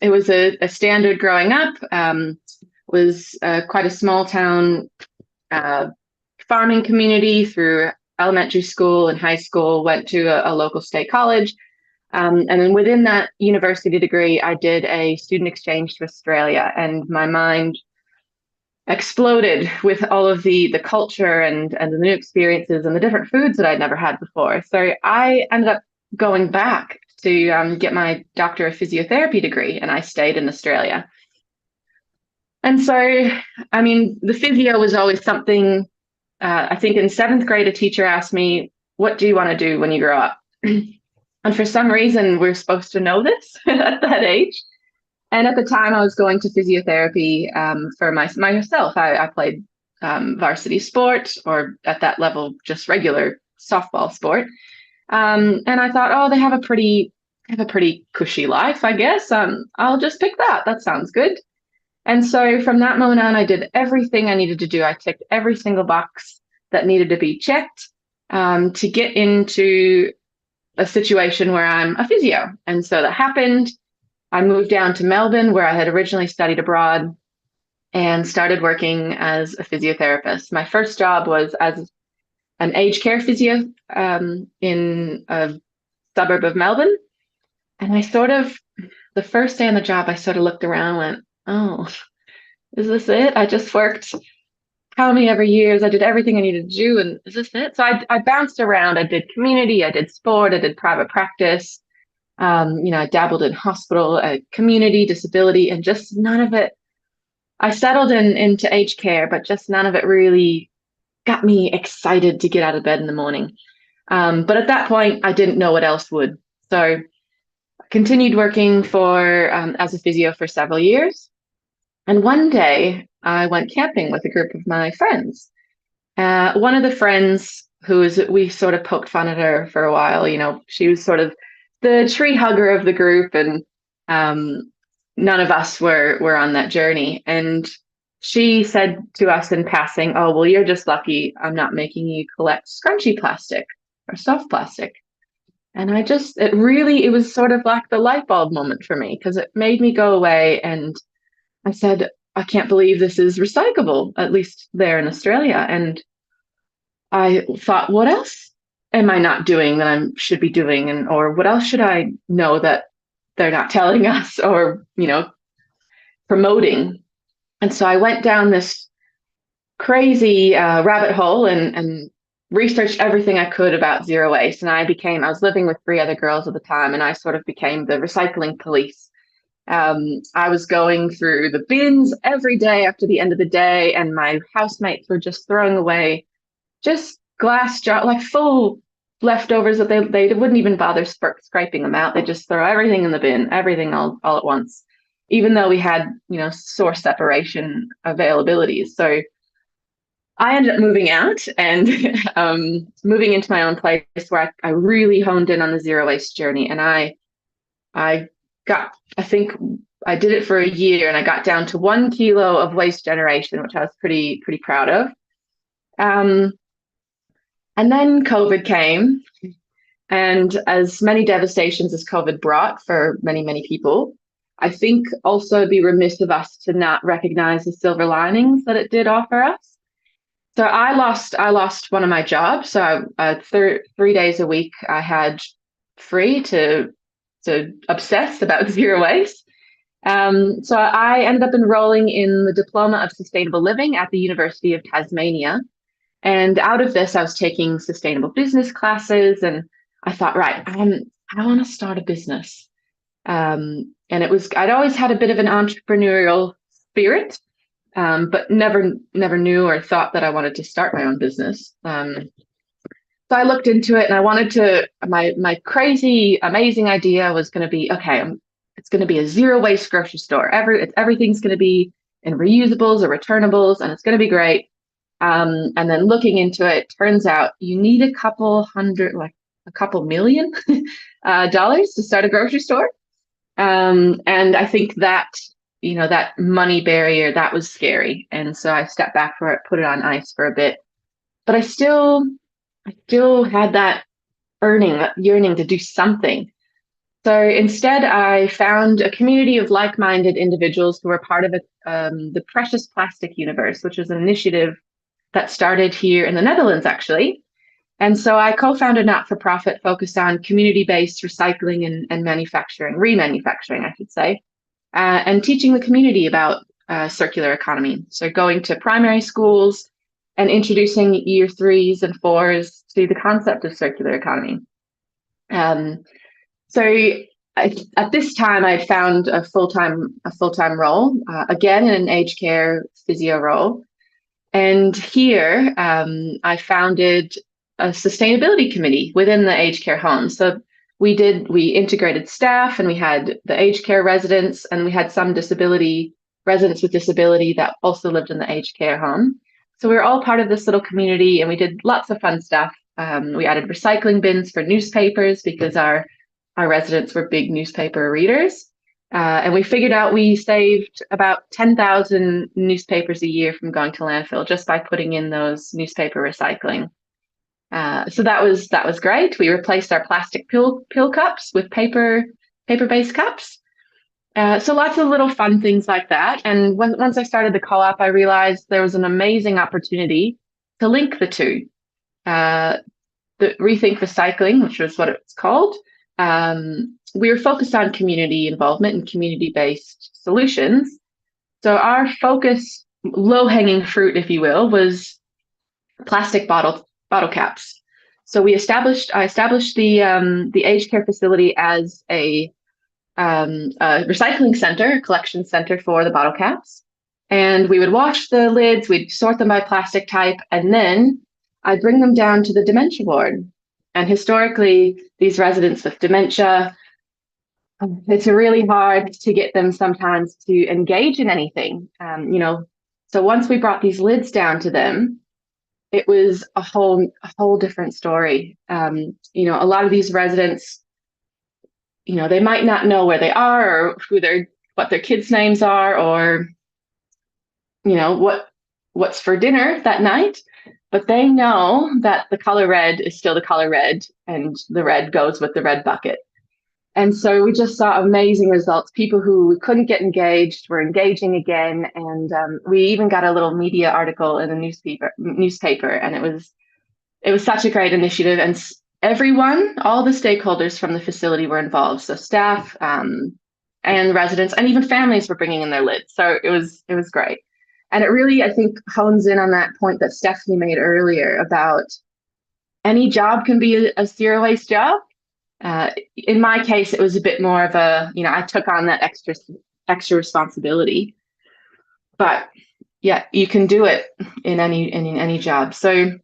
It was a standard growing up, was quite a small town farming community through elementary school and high school, went to a local state college. And then within that university degree, I did a student exchange to Australia, and my mind exploded with all of the culture and the new experiences and the different foods that I'd never had before. So I ended up going back to get my Doctor of Physiotherapy degree, and I stayed in Australia. And so, I mean, the physio was always something, I think in 7th grade, a teacher asked me, what do you want to do when you grow up? And for some reason, we're supposed to know this at that age. And at the time, I was going to physiotherapy for myself. I played varsity sport, or at that level, just regular softball sport. And I thought, oh, they have a pretty cushy life, I guess. I'll just pick that. That sounds good. And so from that moment on, I did everything I needed to do. I ticked every single box that needed to be checked to get into a situation where I'm a physio. And so that happened. I moved down to Melbourne, where I had originally studied abroad, and started working as a physiotherapist. My first job was as an aged care physio in a suburb of Melbourne. And the first day on the job, I sort of looked around and went, oh, is this it? I just worked how many ever years, I did everything I needed to do, and is this it? So I bounced around. I did community, I did sport, I did private practice. I dabbled in hospital, community, disability, and just none of it. I settled into aged care, but just none of it really got me excited to get out of bed in the morning. But at that point, I didn't know what else would. So I continued working as a physio for several years. And one day I went camping with a group of my friends. One of the friends we sort of poked fun at her for a while. She was sort of the tree hugger of the group, and none of us were on that journey. And she said to us in passing, oh, well, you're just lucky I'm not making you collect scrunchy plastic or soft plastic. And it was sort of like the light bulb moment for me, because it made me go away, and I said, I can't believe this is recyclable, at least there in Australia. And I thought, what else am I not doing that I should be doing? Or what else should I know that they're not telling us or, promoting? And so I went down this crazy rabbit hole and researched everything I could about zero waste. And I was living with 3 other girls at the time, and I sort of became the recycling police. I was going through the bins every day after the end of the day, and my housemates were just throwing away just glass jar, like full leftovers that they wouldn't even bother scraping them out. They just throw everything in the bin, everything all at once, even though we had, source separation availabilities. So I ended up moving out and moving into my own place, where I really honed in on the zero waste journey. And I think I did it for a year, and I got down to 1 kilo of waste generation, which I was pretty proud of. And then COVID came, and as many devastations as COVID brought for many, many people, I think also it'd be remiss of us to not recognize the silver linings that it did offer us. So I lost one of my jobs. So 3 days a week I had free to obsess about zero waste. So I ended up enrolling in the Diploma of Sustainable Living at the University of Tasmania. And out of this, I was taking sustainable business classes, and I thought, right, I want to start a business. And I'd always had a bit of an entrepreneurial spirit, but never knew or thought that I wanted to start my own business. So I looked into it, and I wanted to, my crazy, amazing idea was going to be, okay, it's going to be a zero waste grocery store. Everything's going to be in reusables or returnables, and it's going to be great. And then looking into it, turns out you need a couple million dollars to start a grocery store. And I think that, that money barrier, that was scary. And so I stepped back for it, put it on ice for a bit. But I still had that yearning to do something. So instead, I found a community of like-minded individuals who were part of the Precious Plastic Universe, which is an initiative that started here in the Netherlands, actually. And so I co-founded a not-for-profit focused on community-based recycling and remanufacturing, I should say, and teaching the community about circular economy. So going to primary schools and introducing year 3s and 4s to the concept of circular economy. So at this time, I'd found a full-time role, again in an aged care physio role. And here I founded a sustainability committee within the aged care home. So we integrated staff, and we had the aged care residents, and we had some residents with disability that also lived in the aged care home. So we were all part of this little community, and we did lots of fun stuff. We added recycling bins for newspapers because our residents were big newspaper readers. And we figured out we saved about 10,000 newspapers a year from going to landfill just by putting in those newspaper recycling. So that was great. We replaced our plastic pill cups with paper-based cups. So lots of little fun things like that. And once I started the co-op, I realized there was an amazing opportunity to link the two. The Rethink Recycling, which was what it's called, we were focused on community involvement and community-based solutions. So our focus, low-hanging fruit, if you will, was plastic bottle caps. So I established the aged care facility as a recycling center, collection center for the bottle caps. And we would wash the lids, we'd sort them by plastic type, and then I'd bring them down to the dementia ward. And historically, these residents with dementia, it's really hard to get them sometimes to engage in anything. So once we brought these lids down to them, it was a whole different story. A lot of these residents, they might not know where they are or what their kids' names are, or what's for dinner that night, but they know that the color red is still the color red, and the red goes with the red bucket. And so we just saw amazing results. People who couldn't get engaged were engaging again, and we even got a little media article in a newspaper, and it was such a great initiative. And everyone, all the stakeholders from the facility were involved. So staff and residents, and even families were bringing in their lids. So it was great. And it really, I think, hones in on that point that Stephanie made earlier about any job can be a zero waste job. In my case, it was a bit more of I took on that extra responsibility. But yeah, you can do it in any job. So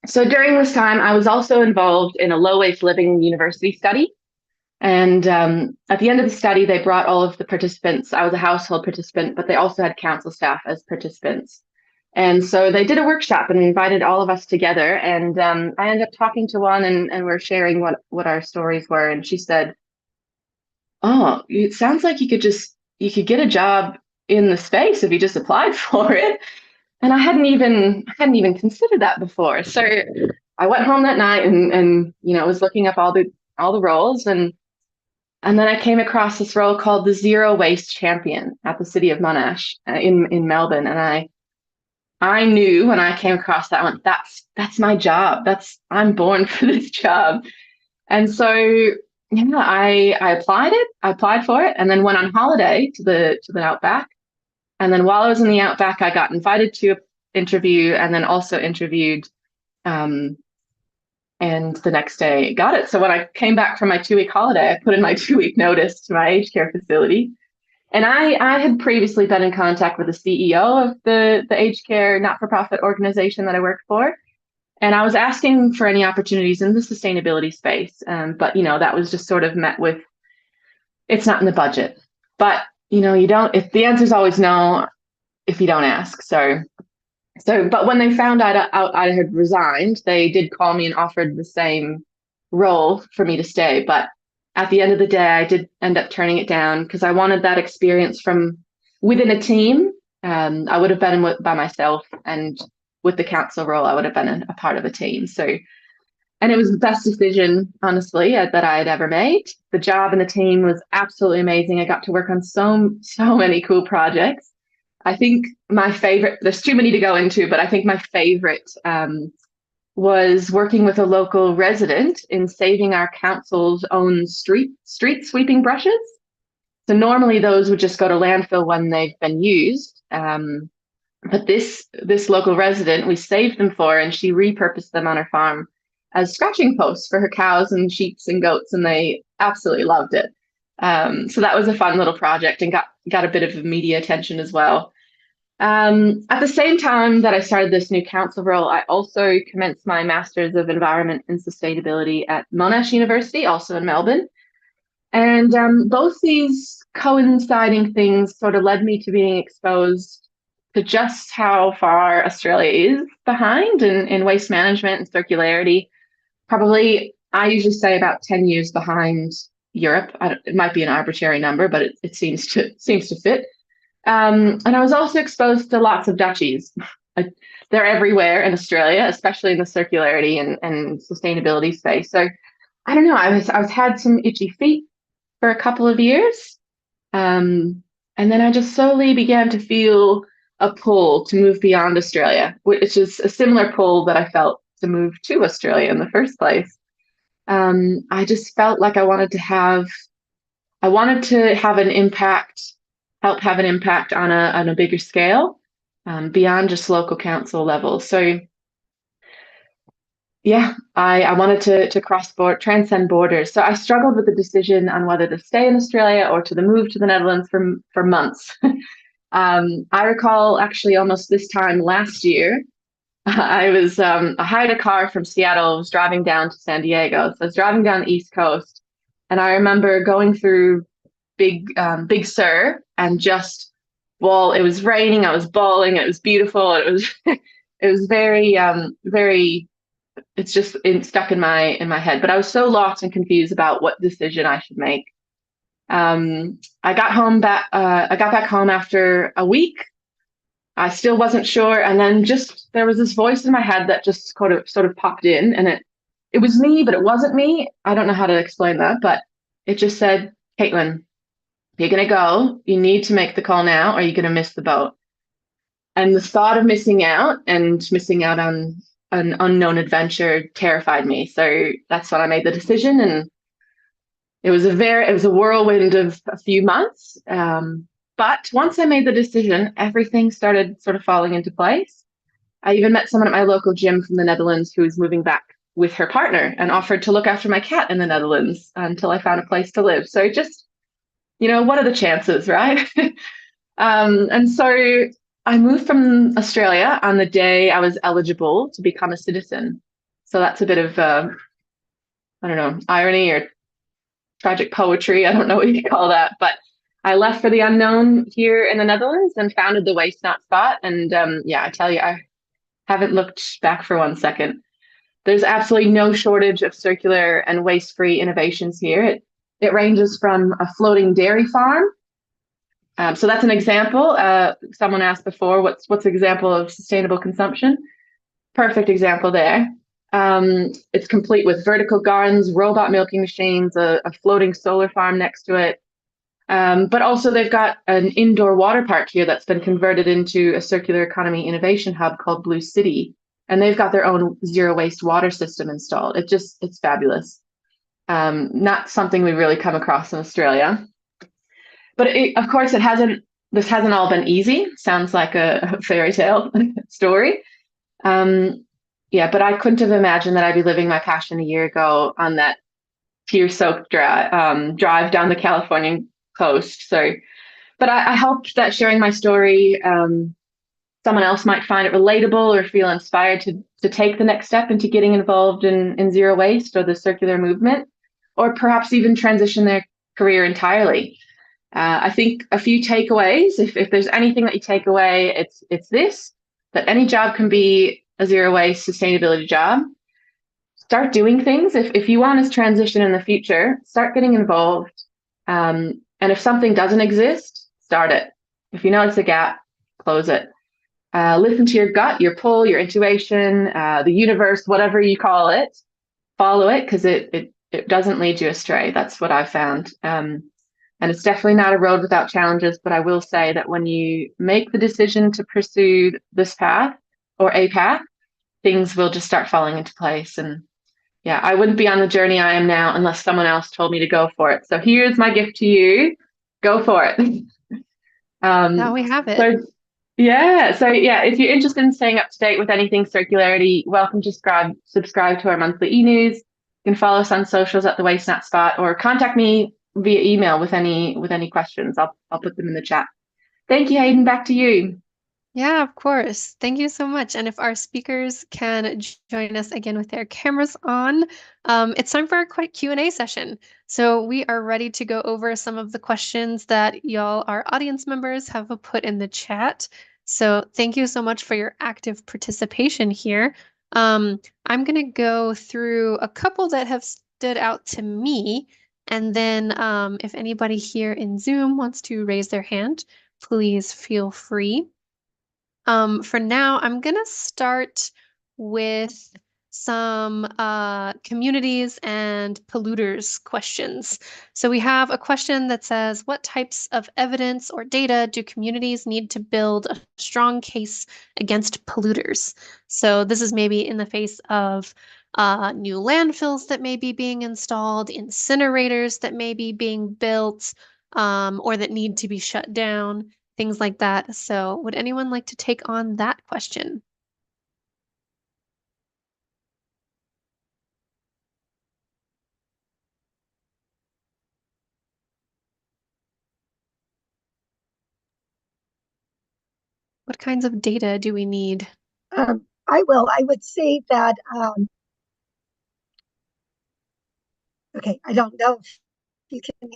during this time, I was also involved in a low waste living university study. And at the end of the study, they brought all of the participants. I was a household participant, but they also had council staff as participants. And so they did a workshop and invited all of us together. And I ended up talking to one, and we're sharing what our stories were. And she said, "Oh, it sounds like you could get a job in the space if you just applied for it." And I hadn't even considered that before. So I went home that night and was looking up all the roles, and then I came across this role called the Zero Waste Champion at the City of Monash in Melbourne. And I knew when I came across that one, that's my job. I'm born for this job. And so I applied for it, and then went on holiday to the Outback. And then while I was in the Outback, I got invited to an interview, and then also interviewed and the next day got it. So when I came back from my 2-week holiday, I put in my 2-week notice to my aged care facility. And I had previously been in contact with the CEO of the aged care not-for-profit organization that I worked for. And I was asking for any opportunities in the sustainability space. But, that was just sort of met with, it's not in the budget. But, you don't, if the answer is always no, if you don't ask. But when they found out I had resigned, they did call me and offered the same role for me to stay. But at the end of the day, I did end up turning it down because I wanted that experience from within a team. I would have been by myself, and with the council role, I would have been a part of a team. And it was the best decision, honestly, that I had ever made. The job and the team was absolutely amazing. I got to work on so many cool projects. I think my favorite, there's too many to go into, but I think my favorite was working with a local resident in saving our council's own street sweeping brushes. So normally those would just go to landfill when they've been used. But this local resident, we saved them for, and she repurposed them on her farm as scratching posts for her cows and sheep and goats, and they absolutely loved it. So that was a fun little project and got a bit of media attention as well. At the same time that I started this new council role, I also commenced my Master's of Environment and Sustainability at Monash University, also in Melbourne. And both these coinciding things sort of led me to being exposed to just how far Australia is behind in waste management and circularity. Probably, I usually say about 10 years behind Europe. It might be an arbitrary number, but it seems to fit. And I was also exposed to lots of Dutchies. They're everywhere in Australia, especially in the circularity and sustainability space. So I don't know, I was had some itchy feet for a couple of years. And then I just slowly began to feel a pull to move beyond Australia, which is a similar pull that I felt to move to Australia in the first place. I just felt like I wanted to have an impact, help have an impact on a bigger scale, beyond just local council level. So yeah, I wanted to transcend borders. So I struggled with the decision on whether to stay in Australia or to move to the Netherlands for months. I recall actually almost this time last year, I hired a car from Seattle. I was driving down to San Diego. So I was driving down the East Coast, and I remember going through Big Sur, and it was raining. I was bawling. It was beautiful. It was very it's just stuck in my head. But I was so lost and confused about what decision I should make. I got back home after a week. I still wasn't sure, and then there was this voice in my head that just sort of popped in, and it was me, but it wasn't me. I don't know how to explain that, but it just said, "Caitlyn, you're gonna go. You need to make the call now, or you're gonna miss the boat." And the thought of missing out on an unknown adventure terrified me. So that's when I made the decision, and it was a whirlwind of a few months. But once I made the decision, everything started sort of falling into place. I even met someone at my local gym from the Netherlands who was moving back with her partner and offered to look after my cat in the Netherlands until I found a place to live. So just, what are the chances, right? And so I moved from Australia on the day I was eligible to become a citizen. So that's a bit of, I don't know, irony or tragic poetry. I don't know what you call that, but I left for the unknown here in the Netherlands and founded the Waste Not Spot. And I tell you, I haven't looked back for 1 second. There's absolutely no shortage of circular and waste-free innovations here. It ranges from a floating dairy farm. So that's an example. Someone asked before, what's an example of sustainable consumption? Perfect example there. It's complete with vertical gardens, robot milking machines, a floating solar farm next to it. But also they've got an indoor water park here that's been converted into a circular economy innovation hub called Blue City. And they've got their own zero waste water system installed. It's fabulous. Not something we really come across in Australia. But of course, this hasn't all been easy. Sounds like a fairy tale story. yeah, but I couldn't have imagined that I'd be living my passion a year ago on that tear-soaked drive down the Californian coast. So, but I hoped that sharing my story, someone else might find it relatable or feel inspired to take the next step into getting involved in zero waste or the circular movement, or perhaps even transition their career entirely. I think a few takeaways, if there's anything that you take away, it's this, that any job can be a zero waste sustainability job. Start doing things. If you want to transition in the future, start getting involved. And if something doesn't exist, start it. If you notice a gap, close it. Listen to your gut, your pull, your intuition, the universe, whatever you call it. Follow it, because it doesn't lead you astray. That's what I've found. And it's definitely not a road without challenges, but I will say that when you make the decision to pursue this path or a path, things will just start falling into place. And yeah, I wouldn't be on the journey I am now unless someone else told me to go for it. So here's my gift to you. Go for it. Now we have it. So yeah, if you're interested in staying up to date with anything circularity, welcome to subscribe to our monthly e-news. You can follow us on socials at The Waste Not Spot, or contact me via email with any questions. I'll put them in the chat. Thank you, Hayden. Back to you. Yeah, of course. Thank you so much. And if our speakers can join us again with their cameras on, it's time for our quick Q&A session. So we are ready to go over some of the questions that y'all, our audience members, have put in the chat. So thank you so much for your active participation here. I'm going to go through a couple that have stood out to me. And then if anybody here in Zoom wants to raise their hand, please feel free. For now, I'm going to start with some communities and polluters questions. So we have a question that says, what types of evidence or data do communities need to build a strong case against polluters? So this is maybe in the face of new landfills that may be being installed, incinerators that may be being built, or that need to be shut down, things like that. So would anyone like to take on that question? What kinds of data do we need? I will. I would say that, okay, I don't know if you can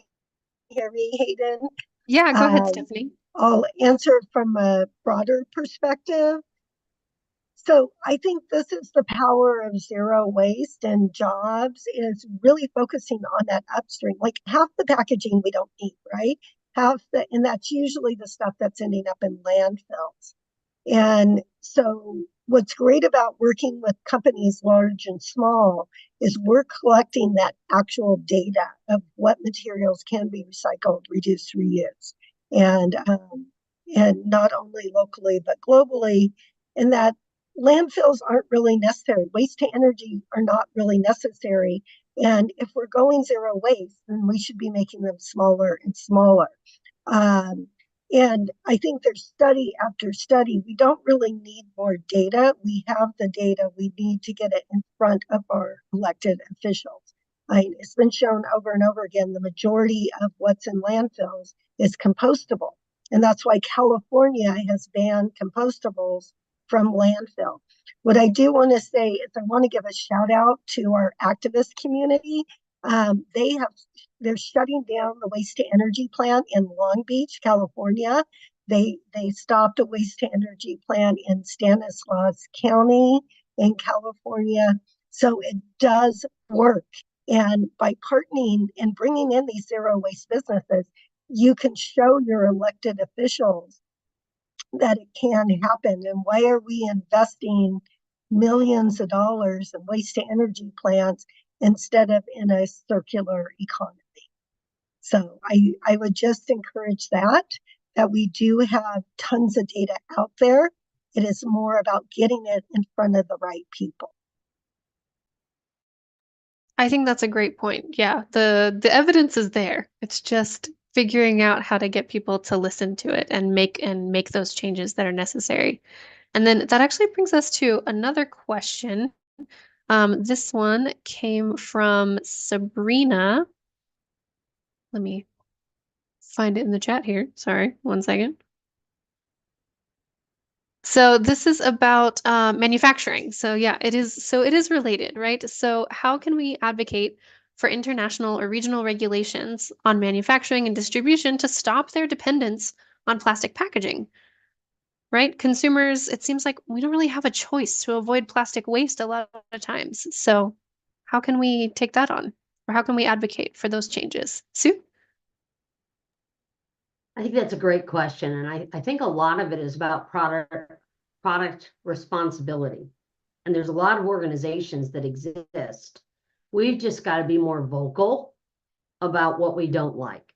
hear me, Hayden. Yeah, go ahead, Stephanie. I'll answer from a broader perspective. So I think this is the power of zero waste and jobs, is really focusing on that upstream. Like half the packaging we don't need, right? And that's usually the stuff that's ending up in landfills. And so what's great about working with companies large and small is we're collecting that actual data of what materials can be recycled, reduced, reused, and not only locally but globally, and that landfills aren't really necessary. Waste to energy are not really necessary. And if we're going zero waste, then we should be making them smaller and smaller. And I think there's study after study. We don't really need more data. We have the data. We need to get it in front of our elected officials. It's been shown over and over again, the majority of what's in landfills is compostable. And that's why California has banned compostables from landfill. What I do want to say is I want to give a shout out to our activist community. They're shutting down the waste to energy plant in Long Beach, California. They stopped a waste to energy plant in Stanislaus County in California. So it does work. And by partnering and bringing in these zero waste businesses, you can show your elected officials that it can happen. And why are we investing millions of dollars in waste to energy plants instead of in a circular economy? So I would just encourage that we do have tons of data out there. It is more about getting it in front of the right people. I think that's a great point. Yeah, the evidence is there. It's just figuring out how to get people to listen to it and make those changes that are necessary. And then that actually brings us to another question. This one came from Sabrina. Let me find it in the chat here. Sorry, one second. So this is about manufacturing. So yeah, it is related, right? So how can we advocate for international or regional regulations on manufacturing and distribution to stop their dependence on plastic packaging? Right? Consumers, it seems like we don't really have a choice to avoid plastic waste a lot of times. So how can we take that on? Or how can we advocate for those changes? Sue? I think that's a great question. And I think a lot of it is about product responsibility. And there's a lot of organizations that exist. We've just got to be more vocal about what we don't like.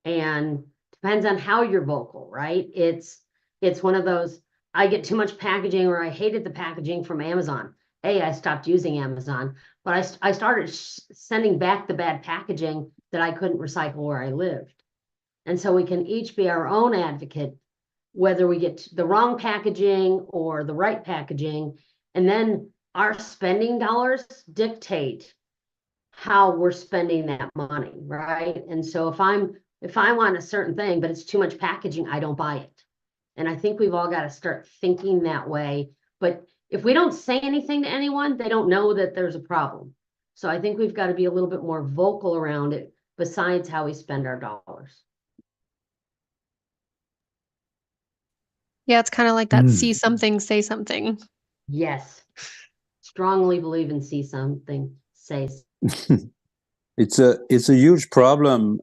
And depends on how you're vocal, right? It's one of those, I get too much packaging, or I hated the packaging from Amazon. I stopped using Amazon, but I started sending back the bad packaging that I couldn't recycle where I lived. And so we can each be our own advocate, whether we get the wrong packaging or the right packaging, and then our spending dollars dictate how we're spending that money, right? And so if I want a certain thing, but it's too much packaging, I don't buy it. And I think we've all got to start thinking that way. But if we don't say anything to anyone, they don't know that there's a problem. So I think we've got to be a little bit more vocal around it, besides how we spend our dollars. Yeah, it's kind of like that see something, say something. Yes. Strongly believe in see something, say It's a huge problem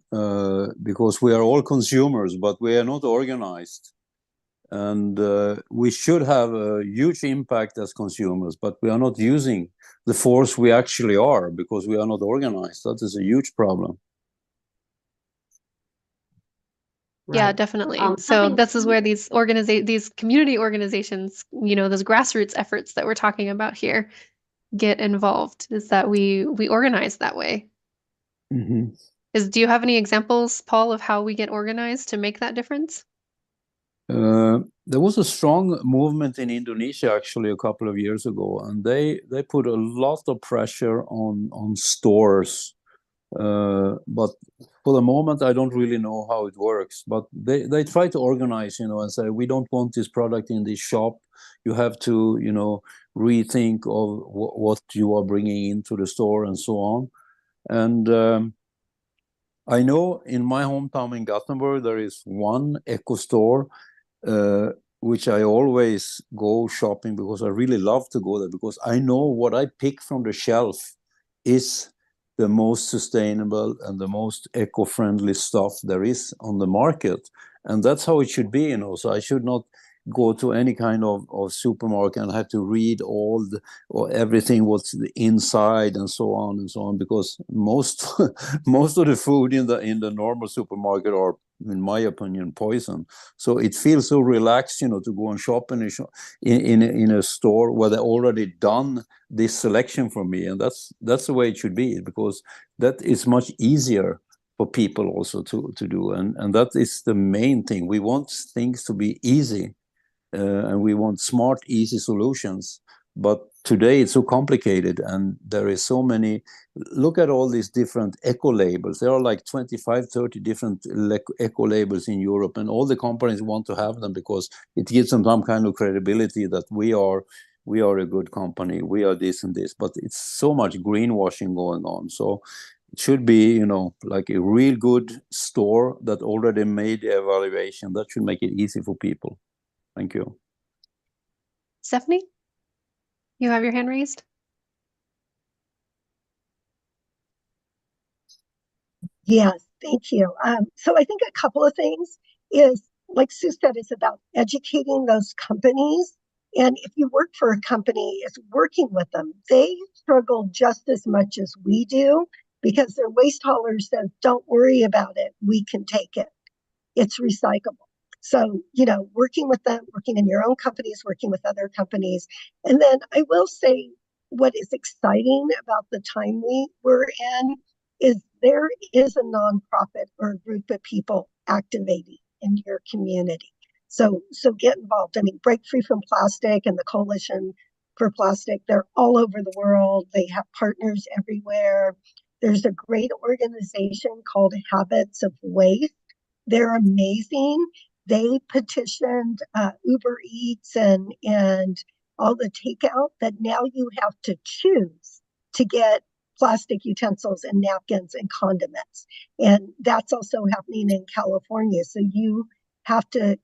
because we are all consumers, but we are not organized. And we should have a huge impact as consumers, but we are not using the force we actually are because we are not organized. That is a huge problem. Yeah, Right. definitely. So this is where these community organizations, those grassroots efforts that we're talking about here get involved, is that we organize that way. Mm-hmm. Do you have any examples, Paul, of how we get organized to make that difference? There was a strong movement in Indonesia actually a couple of years ago, and they put a lot of pressure on stores. But for the moment, I don't really know how it works. But they try to organize, and say, we don't want this product in this shop. You have to, rethink of what you are bringing into the store and so on. And I know in my hometown in Gothenburg, there is one eco store which I always go shopping because I really love to go there, because I know what I pick from the shelf is the most sustainable and the most eco-friendly stuff there is on the market. And that's how it should be, So I should not go to any kind of supermarket and have to read or everything what's inside and so on, because most most of the food in the normal supermarket are, in my opinion, poison. So it feels so relaxed, to go and shop in a store where they already done this selection for me, and that's the way it should be, because that is much easier for people also to do, and that is the main thing. We want things to be easy, and we want smart, easy solutions. But today it's so complicated, and there is so many. Look at all these different eco labels. There are like 25, 30 different eco labels in Europe, and all the companies want to have them because it gives them some kind of credibility that we are a good company, we are this and this. But it's so much greenwashing going on. So it should be, like a real good store that already made the evaluation. That should make it easy for people. Thank you. Stephanie, you have your hand raised. Yes, thank you. So I think a couple of things is, like Sue said, it's about educating those companies. And if you work for a company, it's working with them. They struggle just as much as we do because their waste hauler says, don't worry about it. We can take it. It's recyclable. So, working with them, working in your own companies, working with other companies. And then I will say what is exciting about the time we're in is there is a nonprofit or a group of people activating in your community. So get involved. I mean, Break Free from Plastic and the Coalition for Plastic, they're all over the world. They have partners everywhere. There's a great organization called Habits of Waste. They're amazing. They petitioned Uber Eats and all the takeout that now you have to choose to get plastic utensils and napkins and condiments. And that's also happening in California. So you have to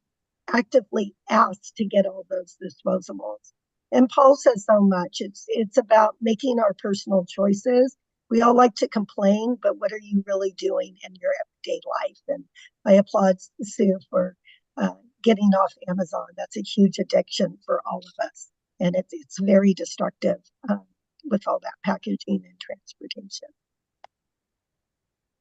actively ask to get all those disposables. And Paul says so much. It's about making our personal choices. We all like to complain, but what are you really doing in your everyday life? And I applaud Sue for getting off Amazon. That's a huge addiction for all of us. And it's very destructive with all that packaging and transportation.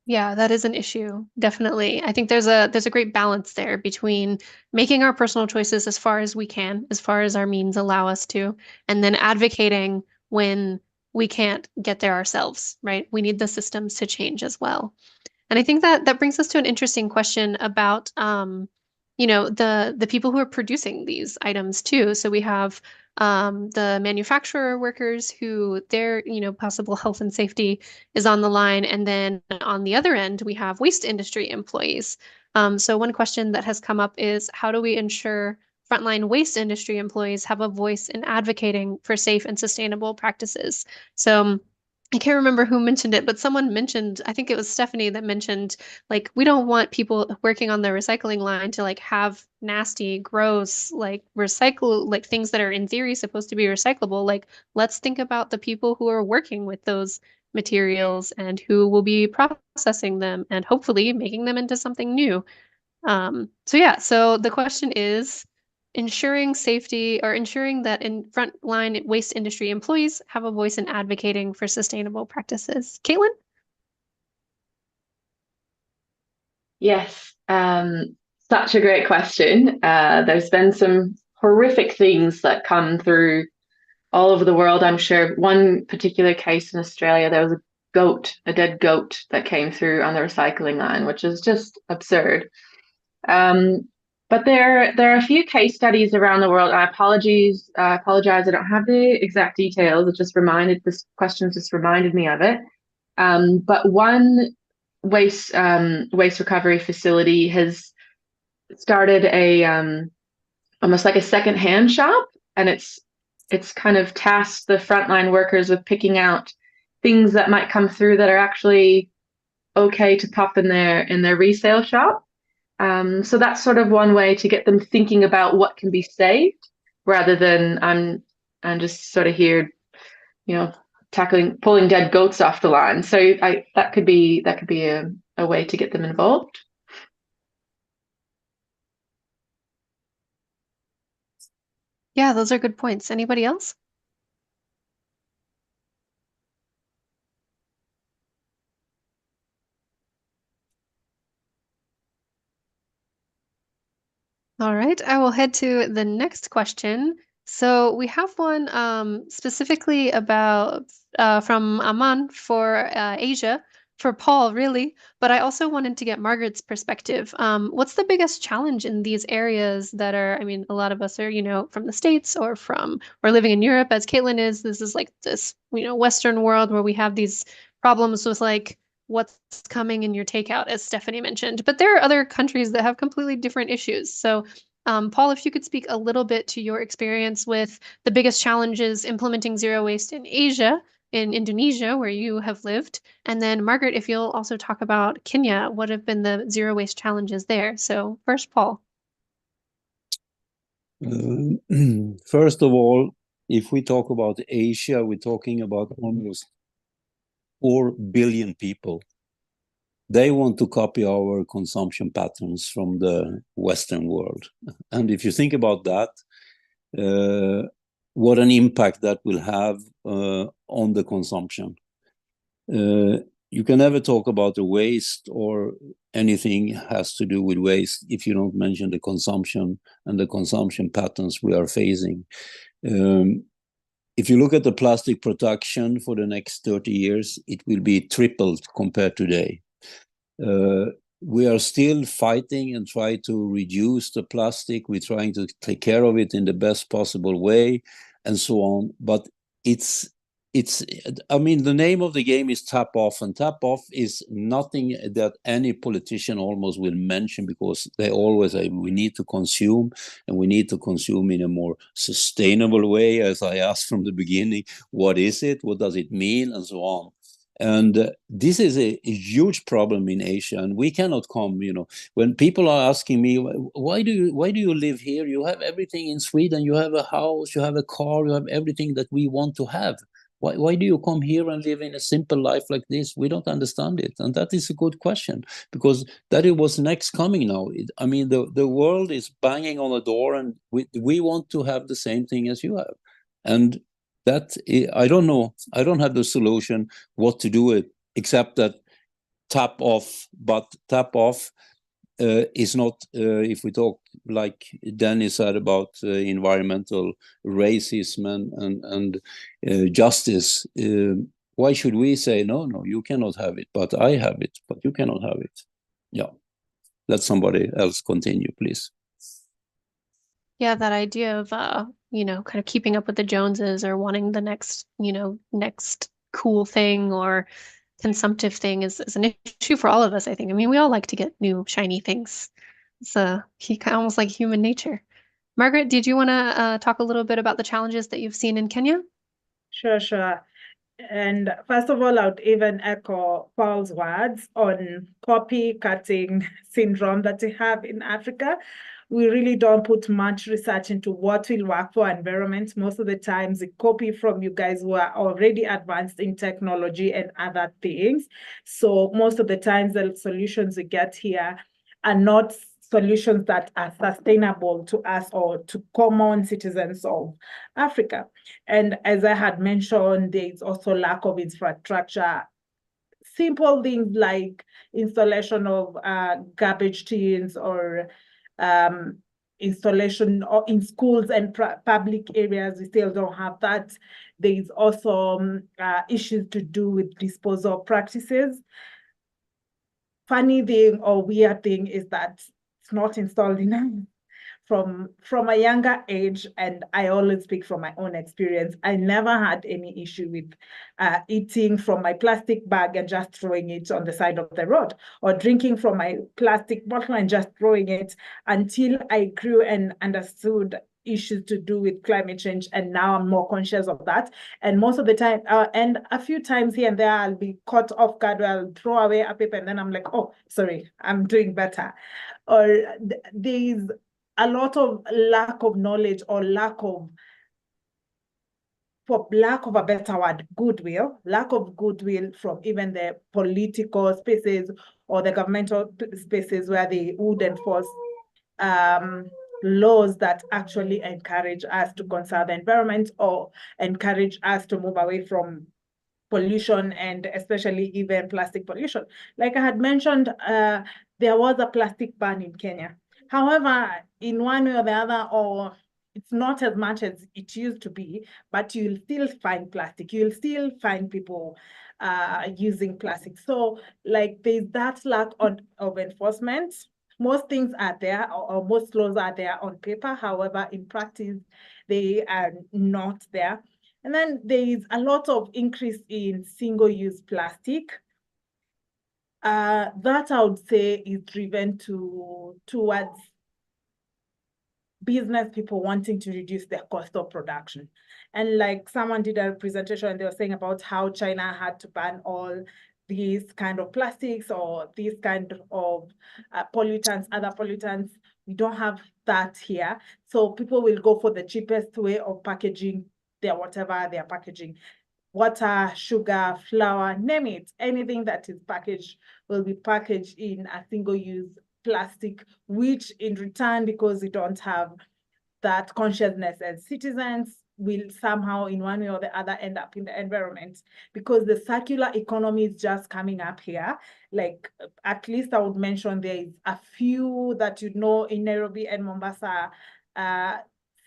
Yeah, that is an issue, definitely. I think there's a great balance there between making our personal choices as far as we can, as far as our means allow us to, and then advocating when we can't get there ourselves, right? We need the systems to change as well. And I think that brings us to an interesting question about the people who are producing these items too. So we have the manufacturer workers who their possible health and safety is on the line, and then on the other end we have waste industry employees. So one question that has come up is, how do we ensure frontline waste industry employees have a voice in advocating for safe and sustainable practices? So I can't remember who mentioned it, but someone mentioned, I think it was Stephanie that mentioned, like, we don't want people working on the recycling line to like have nasty, gross, like recycle, like things that are in theory supposed to be recyclable. Like, let's think about the people who are working with those materials and who will be processing them and hopefully making them into something new. So the question is, ensuring safety or ensuring that in frontline waste industry employees have a voice in advocating for sustainable practices. Caitlyn? Yes, such a great question. There's been some horrific things that come through all over the world. I'm sure one particular case in Australia, there was a dead goat that came through on the recycling line, which is just absurd. But there are a few case studies around the world. I apologize, I don't have the exact details. This question just reminded me of it. But one waste recovery facility has started a almost like a secondhand shop, and it's kind of tasked the frontline workers with picking out things that might come through that are actually okay to pop in their resale shop. So that's sort of one way to get them thinking about what can be saved, rather than I'm just sort of here, pulling dead goats off the line. So that could be a way to get them involved. Yeah, those are good points. Anybody else? All right, I will head to the next question. So we have one specifically about from Aman for Asia, for Paul, really, but I also wanted to get Margaret's perspective. What's the biggest challenge in these areas that are, I mean, a lot of us are, from the States or living in Europe, as Caitlyn is. This is like this, Western world where we have these problems with like what's coming in your takeout, as Stephanie mentioned. But there are other countries that have completely different issues. So, Paul, if you could speak a little bit to your experience with the biggest challenges implementing zero waste in Asia, in Indonesia, where you have lived. And then, Margaret, if you'll also talk about Kenya, what have been the zero waste challenges there? So, first, Paul. First of all, if we talk about Asia, we're talking about almost 4 billion people. They want to copy our consumption patterns from the Western world. And if you think about that, what an impact that will have on the consumption. You can never talk about the waste or anything has to do with waste if you don't mention the consumption and the consumption patterns we are facing. If you look at the plastic production for the next 30 years, it will be tripled compared to today. we are still fighting and try to reduce the plastic. We're trying to take care of it in the best possible way and so on. But I mean, the name of the game is tap off, and tap off is nothing that any politician almost will mention, because they always say we need to consume, and we need to consume in a more sustainable way. As I asked from the beginning, what is it? What does it mean? And so on. And this is a huge problem in Asia, and we cannot come, when people are asking me, why do you live here? You have everything in Sweden. You have a house, you have a car, you have everything that we want to have. Why do you come here and live in a simple life like this? We don't understand it. And that is a good question, because that is what's next coming now. I mean, the world is banging on the door, and we want to have the same thing as you have. And that, I don't know. I don't have the solution what to do it, except that tap off. But tap off is not, if we talk like Dennis said about environmental racism and justice, why should we say, no, you cannot have it, but I have it, but you cannot have it? Yeah, let somebody else continue, please. Yeah, that idea of, kind of keeping up with the Joneses, or wanting the next cool thing or consumptive thing is an issue for all of us, I think. I mean, we all like to get new, shiny things. It's almost like human nature. Margaret, did you want to talk a little bit about the challenges that you've seen in Kenya? Sure. And first of all, I would even echo Paul's words on copycatting syndrome that we have in Africa. We really don't put much research into what will work for environment. Most of the times we copy from you guys who are already advanced in technology and other things. So most of the times the solutions we get here are not solutions that are sustainable to us or to common citizens of Africa. And as I had mentioned, there's also lack of infrastructure. Simple things like installation of garbage tins, or installation in schools and public areas, we still don't have that. There's also issues to do with disposal practices. Funny thing or weird thing is that it's not installed enough. From a younger age, and I always speak from my own experience, I never had any issue with eating from my plastic bag and just throwing it on the side of the road, or drinking from my plastic bottle and just throwing it, until I grew and understood issues to do with climate change. And now I'm more conscious of that. And most of the time, and a few times here and there, I'll be caught off guard where I'll throw away a paper and then I'm like, oh, sorry, I'm doing better. Or there's a lot of lack of knowledge, or for lack of a better word, lack of goodwill from even the political spaces or the governmental spaces where they would enforce laws that actually encourage us to conserve the environment, or encourage us to move away from pollution, and especially even plastic pollution. Like I had mentioned, there was a plastic ban in Kenya. However, in one way or the other, or it's not as much as it used to be, but you'll still find plastic. You'll still find people using plastic. So like there's that lack of enforcement. Most things are there, or most laws are there on paper. However, in practice, they are not there. And then there is a lot of increase in single-use plastic. That I would say is driven towards business people wanting to reduce their cost of production. And like someone did a presentation and they were saying about how China had to ban all these kind of plastics, or these kind of pollutants, other pollutants. We don't have that here. So people will go for the cheapest way of packaging whatever they're packaging. Water, sugar, flour, name it. Anything that is packaged will be packaged in a single-use plastic, which in return, because we don't have that consciousness as citizens, will somehow in one way or the other end up in the environment, because the circular economy is just coming up here. Like at least I would mention there is a few that in Nairobi and Mombasa,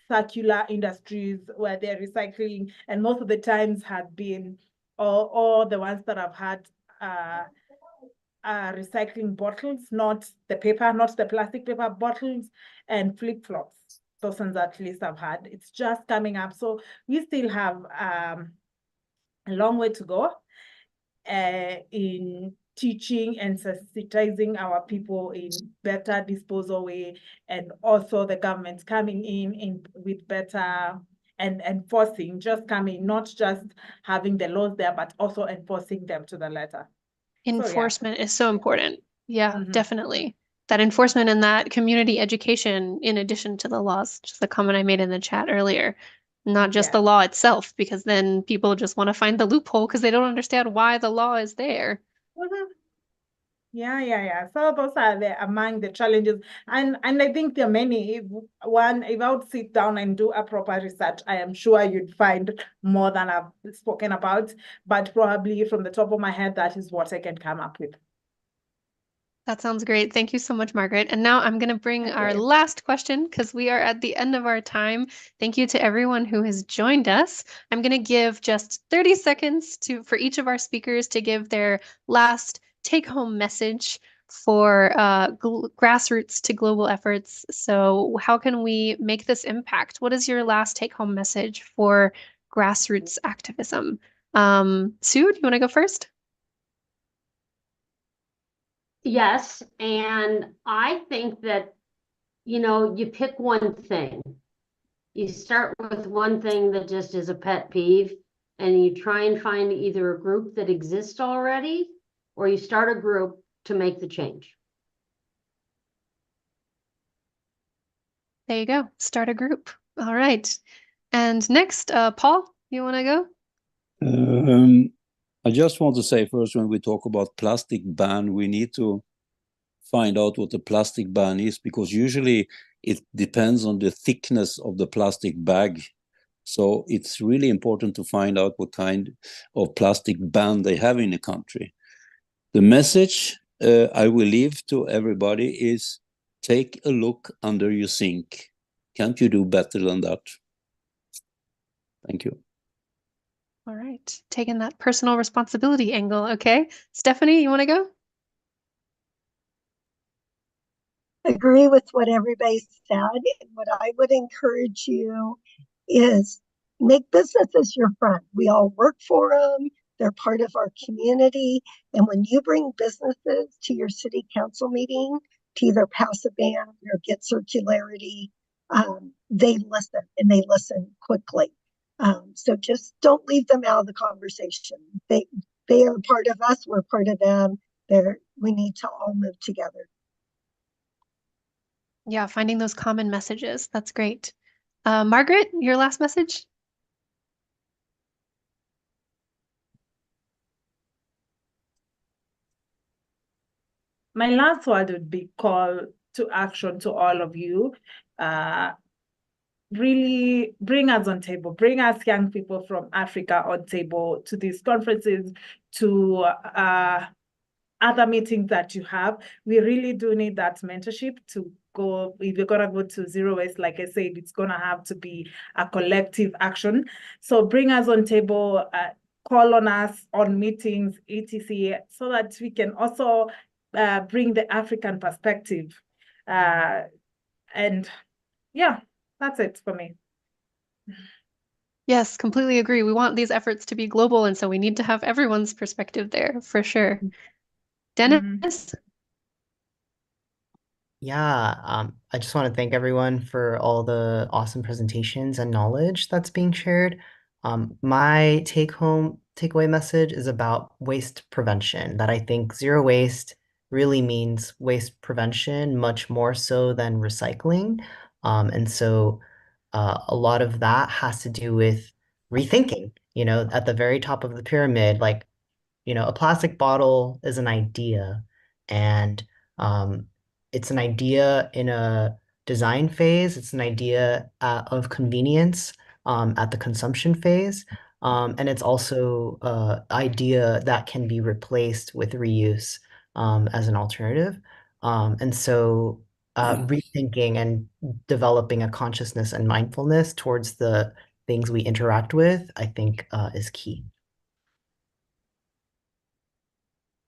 circular industries where they're recycling, and most of the times have been, or the ones that have had recycling bottles, not the paper, not the plastic paper bottles, and flip-flops. Those ones at least I've had. It's just coming up. So we still have a long way to go in teaching and sensitizing our people in better disposal way, and also the government coming in with better and enforcing, just coming, not just having the laws there, but also enforcing them to the letter. Enforcement is so important. Yeah, definitely. That enforcement and that community education in addition to the laws, just the comment I made in the chat earlier, not just the law itself, because then people just want to find the loophole because they don't understand why the law is there. Yeah. So those are among the challenges, and I think there are many. If I would sit down and do a proper research, I am sure you'd find more than I've spoken about. But probably from the top of my head, that is what I can come up with. That sounds great. Thank you so much, Margaret. And now I'm going to bring our last question because we are at the end of our time. Thank you to everyone who has joined us. I'm going to give just 30 seconds for each of our speakers to give their last take-home message for grassroots to global efforts. So how can we make this impact? What is your last take-home message for grassroots activism? Sue, do you want to go first? Yes, and I think that, you pick one thing. You start with one thing that just is a pet peeve, and you try and find either a group that exists already, or you start a group to make the change. There you go. Start a group. All right. And next, Paul, you want to go? I just want to say first, when we talk about plastic ban, we need to find out what the plastic ban is, because usually it depends on the thickness of the plastic bag. So it's really important to find out what kind of plastic ban they have in the country. The message I will leave to everybody is take a look under your sink. Can't you do better than that? Thank you. All right, taking that personal responsibility angle. Okay, Stephanie, you want to go? Agree with what everybody said. And what I would encourage you is make businesses your friend. We all work for them. They're part of our community. And when you bring businesses to your city council meeting to either pass a ban or get circularity, they listen, and they listen quickly. So just don't leave them out of the conversation. They are part of us. We're part of them. We need to all move together. Yeah, finding those common messages. That's great. Margaret, your last message? My last word would be call to action to all of you. Really bring us on table, bring us young people from Africa on table to these conferences, to other meetings that you have. We really do need that mentorship to go. If you're gonna go to zero waste, like I said, it's gonna have to be a collective action. So bring us on table, call on us on meetings, etc., so that we can also bring the African perspective. And yeah, that's it for me. Yes, completely agree. We want these efforts to be global, and so we need to have everyone's perspective there for sure. Dennis? Yeah, I just want to thank everyone for all the awesome presentations and knowledge that's being shared. My takeaway message is about waste prevention, that I think zero waste really means waste prevention much more so than recycling. And so a lot of that has to do with rethinking, at the very top of the pyramid, like, a plastic bottle is an idea, and it's an idea in a design phase. It's an idea of convenience at the consumption phase. And it's also an idea that can be replaced with reuse as an alternative. And so rethinking and developing a consciousness and mindfulness towards the things we interact with, I think is key.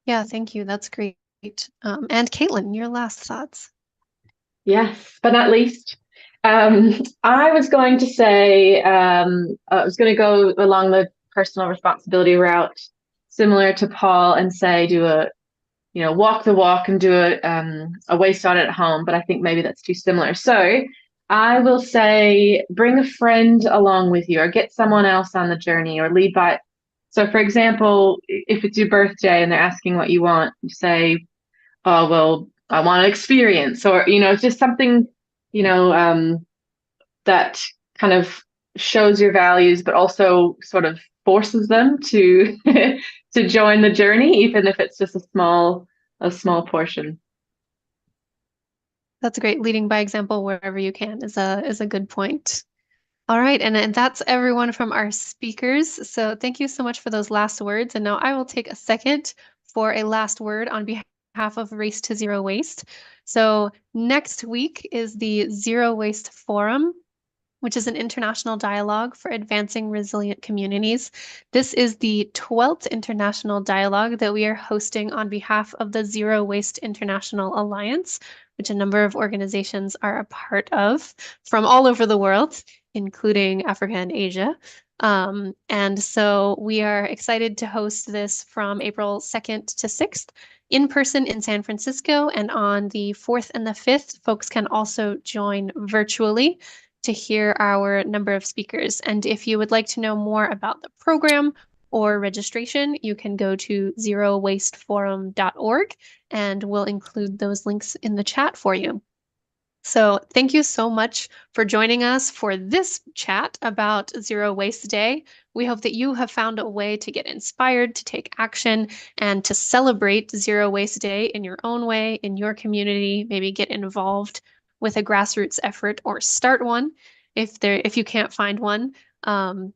Yeah, thank you. That's great. And Caitlyn, your last thoughts. Yes, but not least, I was going to say, I was going to go along the personal responsibility route, similar to Paul, and say walk the walk and do a waste audit at home. But I think maybe that's too similar. So I will say, bring a friend along with you, or get someone else on the journey, or lead by. So, for example, if it's your birthday and they're asking what you want, you say, "Oh, well, I want an experience," or just something, that kind of shows your values, but also sort of forces them to to join the journey, even if it's just a small portion. That's great. Leading by example wherever you can is a good point. All right, and that's everyone from our speakers. So thank you so much for those last words. And now I will take a second for a last word on behalf of Race to Zero Waste. So next week is the Zero Waste Forum, which is an international dialogue for advancing resilient communities. This is the 12th international dialogue that we are hosting on behalf of the Zero Waste International Alliance, which a number of organizations are a part of from all over the world, including Africa and Asia. And so we are excited to host this from April 2nd to 6th in person in San Francisco. And on the 4th and the 5th, folks can also join virtually to hear our number of speakers. And if you would like to know more about the program or registration, you can go to zerowasteforum.org, and we'll include those links in the chat for you. So thank you so much for joining us for this chat about Zero Waste Day. We hope that you have found a way to get inspired, to take action, and to celebrate Zero Waste Day in your own way, in your community. Maybe get involved with a grassroots effort or start one if you can't find one.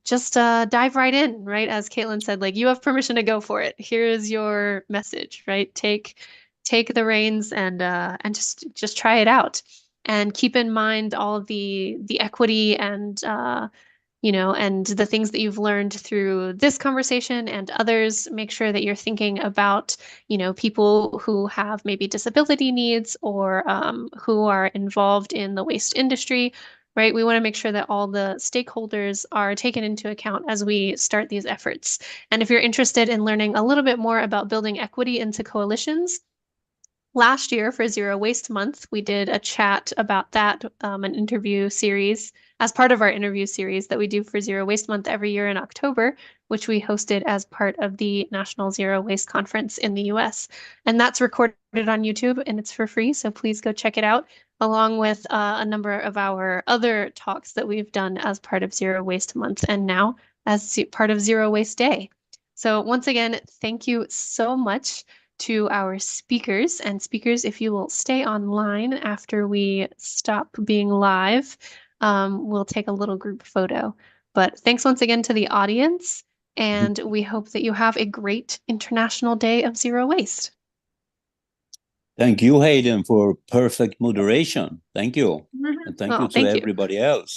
Just dive right in, right? As Caitlyn said, like, you have permission to go for it. Here's your message, right? Take the reins and just try it out. And keep in mind all of the equity and and the things that you've learned through this conversation and others. Make sure that you're thinking about, people who have maybe disability needs or who are involved in the waste industry, right? We want to make sure that all the stakeholders are taken into account as we start these efforts. And if you're interested in learning a little bit more about building equity into coalitions, last year for Zero Waste Month, we did a chat about that, an interview series as part of our interview series that we do for Zero Waste Month every year in October, which we hosted as part of the National Zero Waste Conference in the US. And that's recorded on YouTube and it's for free, so please go check it out, along with a number of our other talks that we've done as part of Zero Waste Month and now as part of Zero Waste Day. So once again, thank you so much to our speakers. And speakers, if you will stay online after we stop being live, we'll take a little group photo. But thanks once again to the audience, and we hope that you have a great International Day of Zero Waste. Thank you, Hayden, for perfect moderation. Thank you. And thank you to everybody else.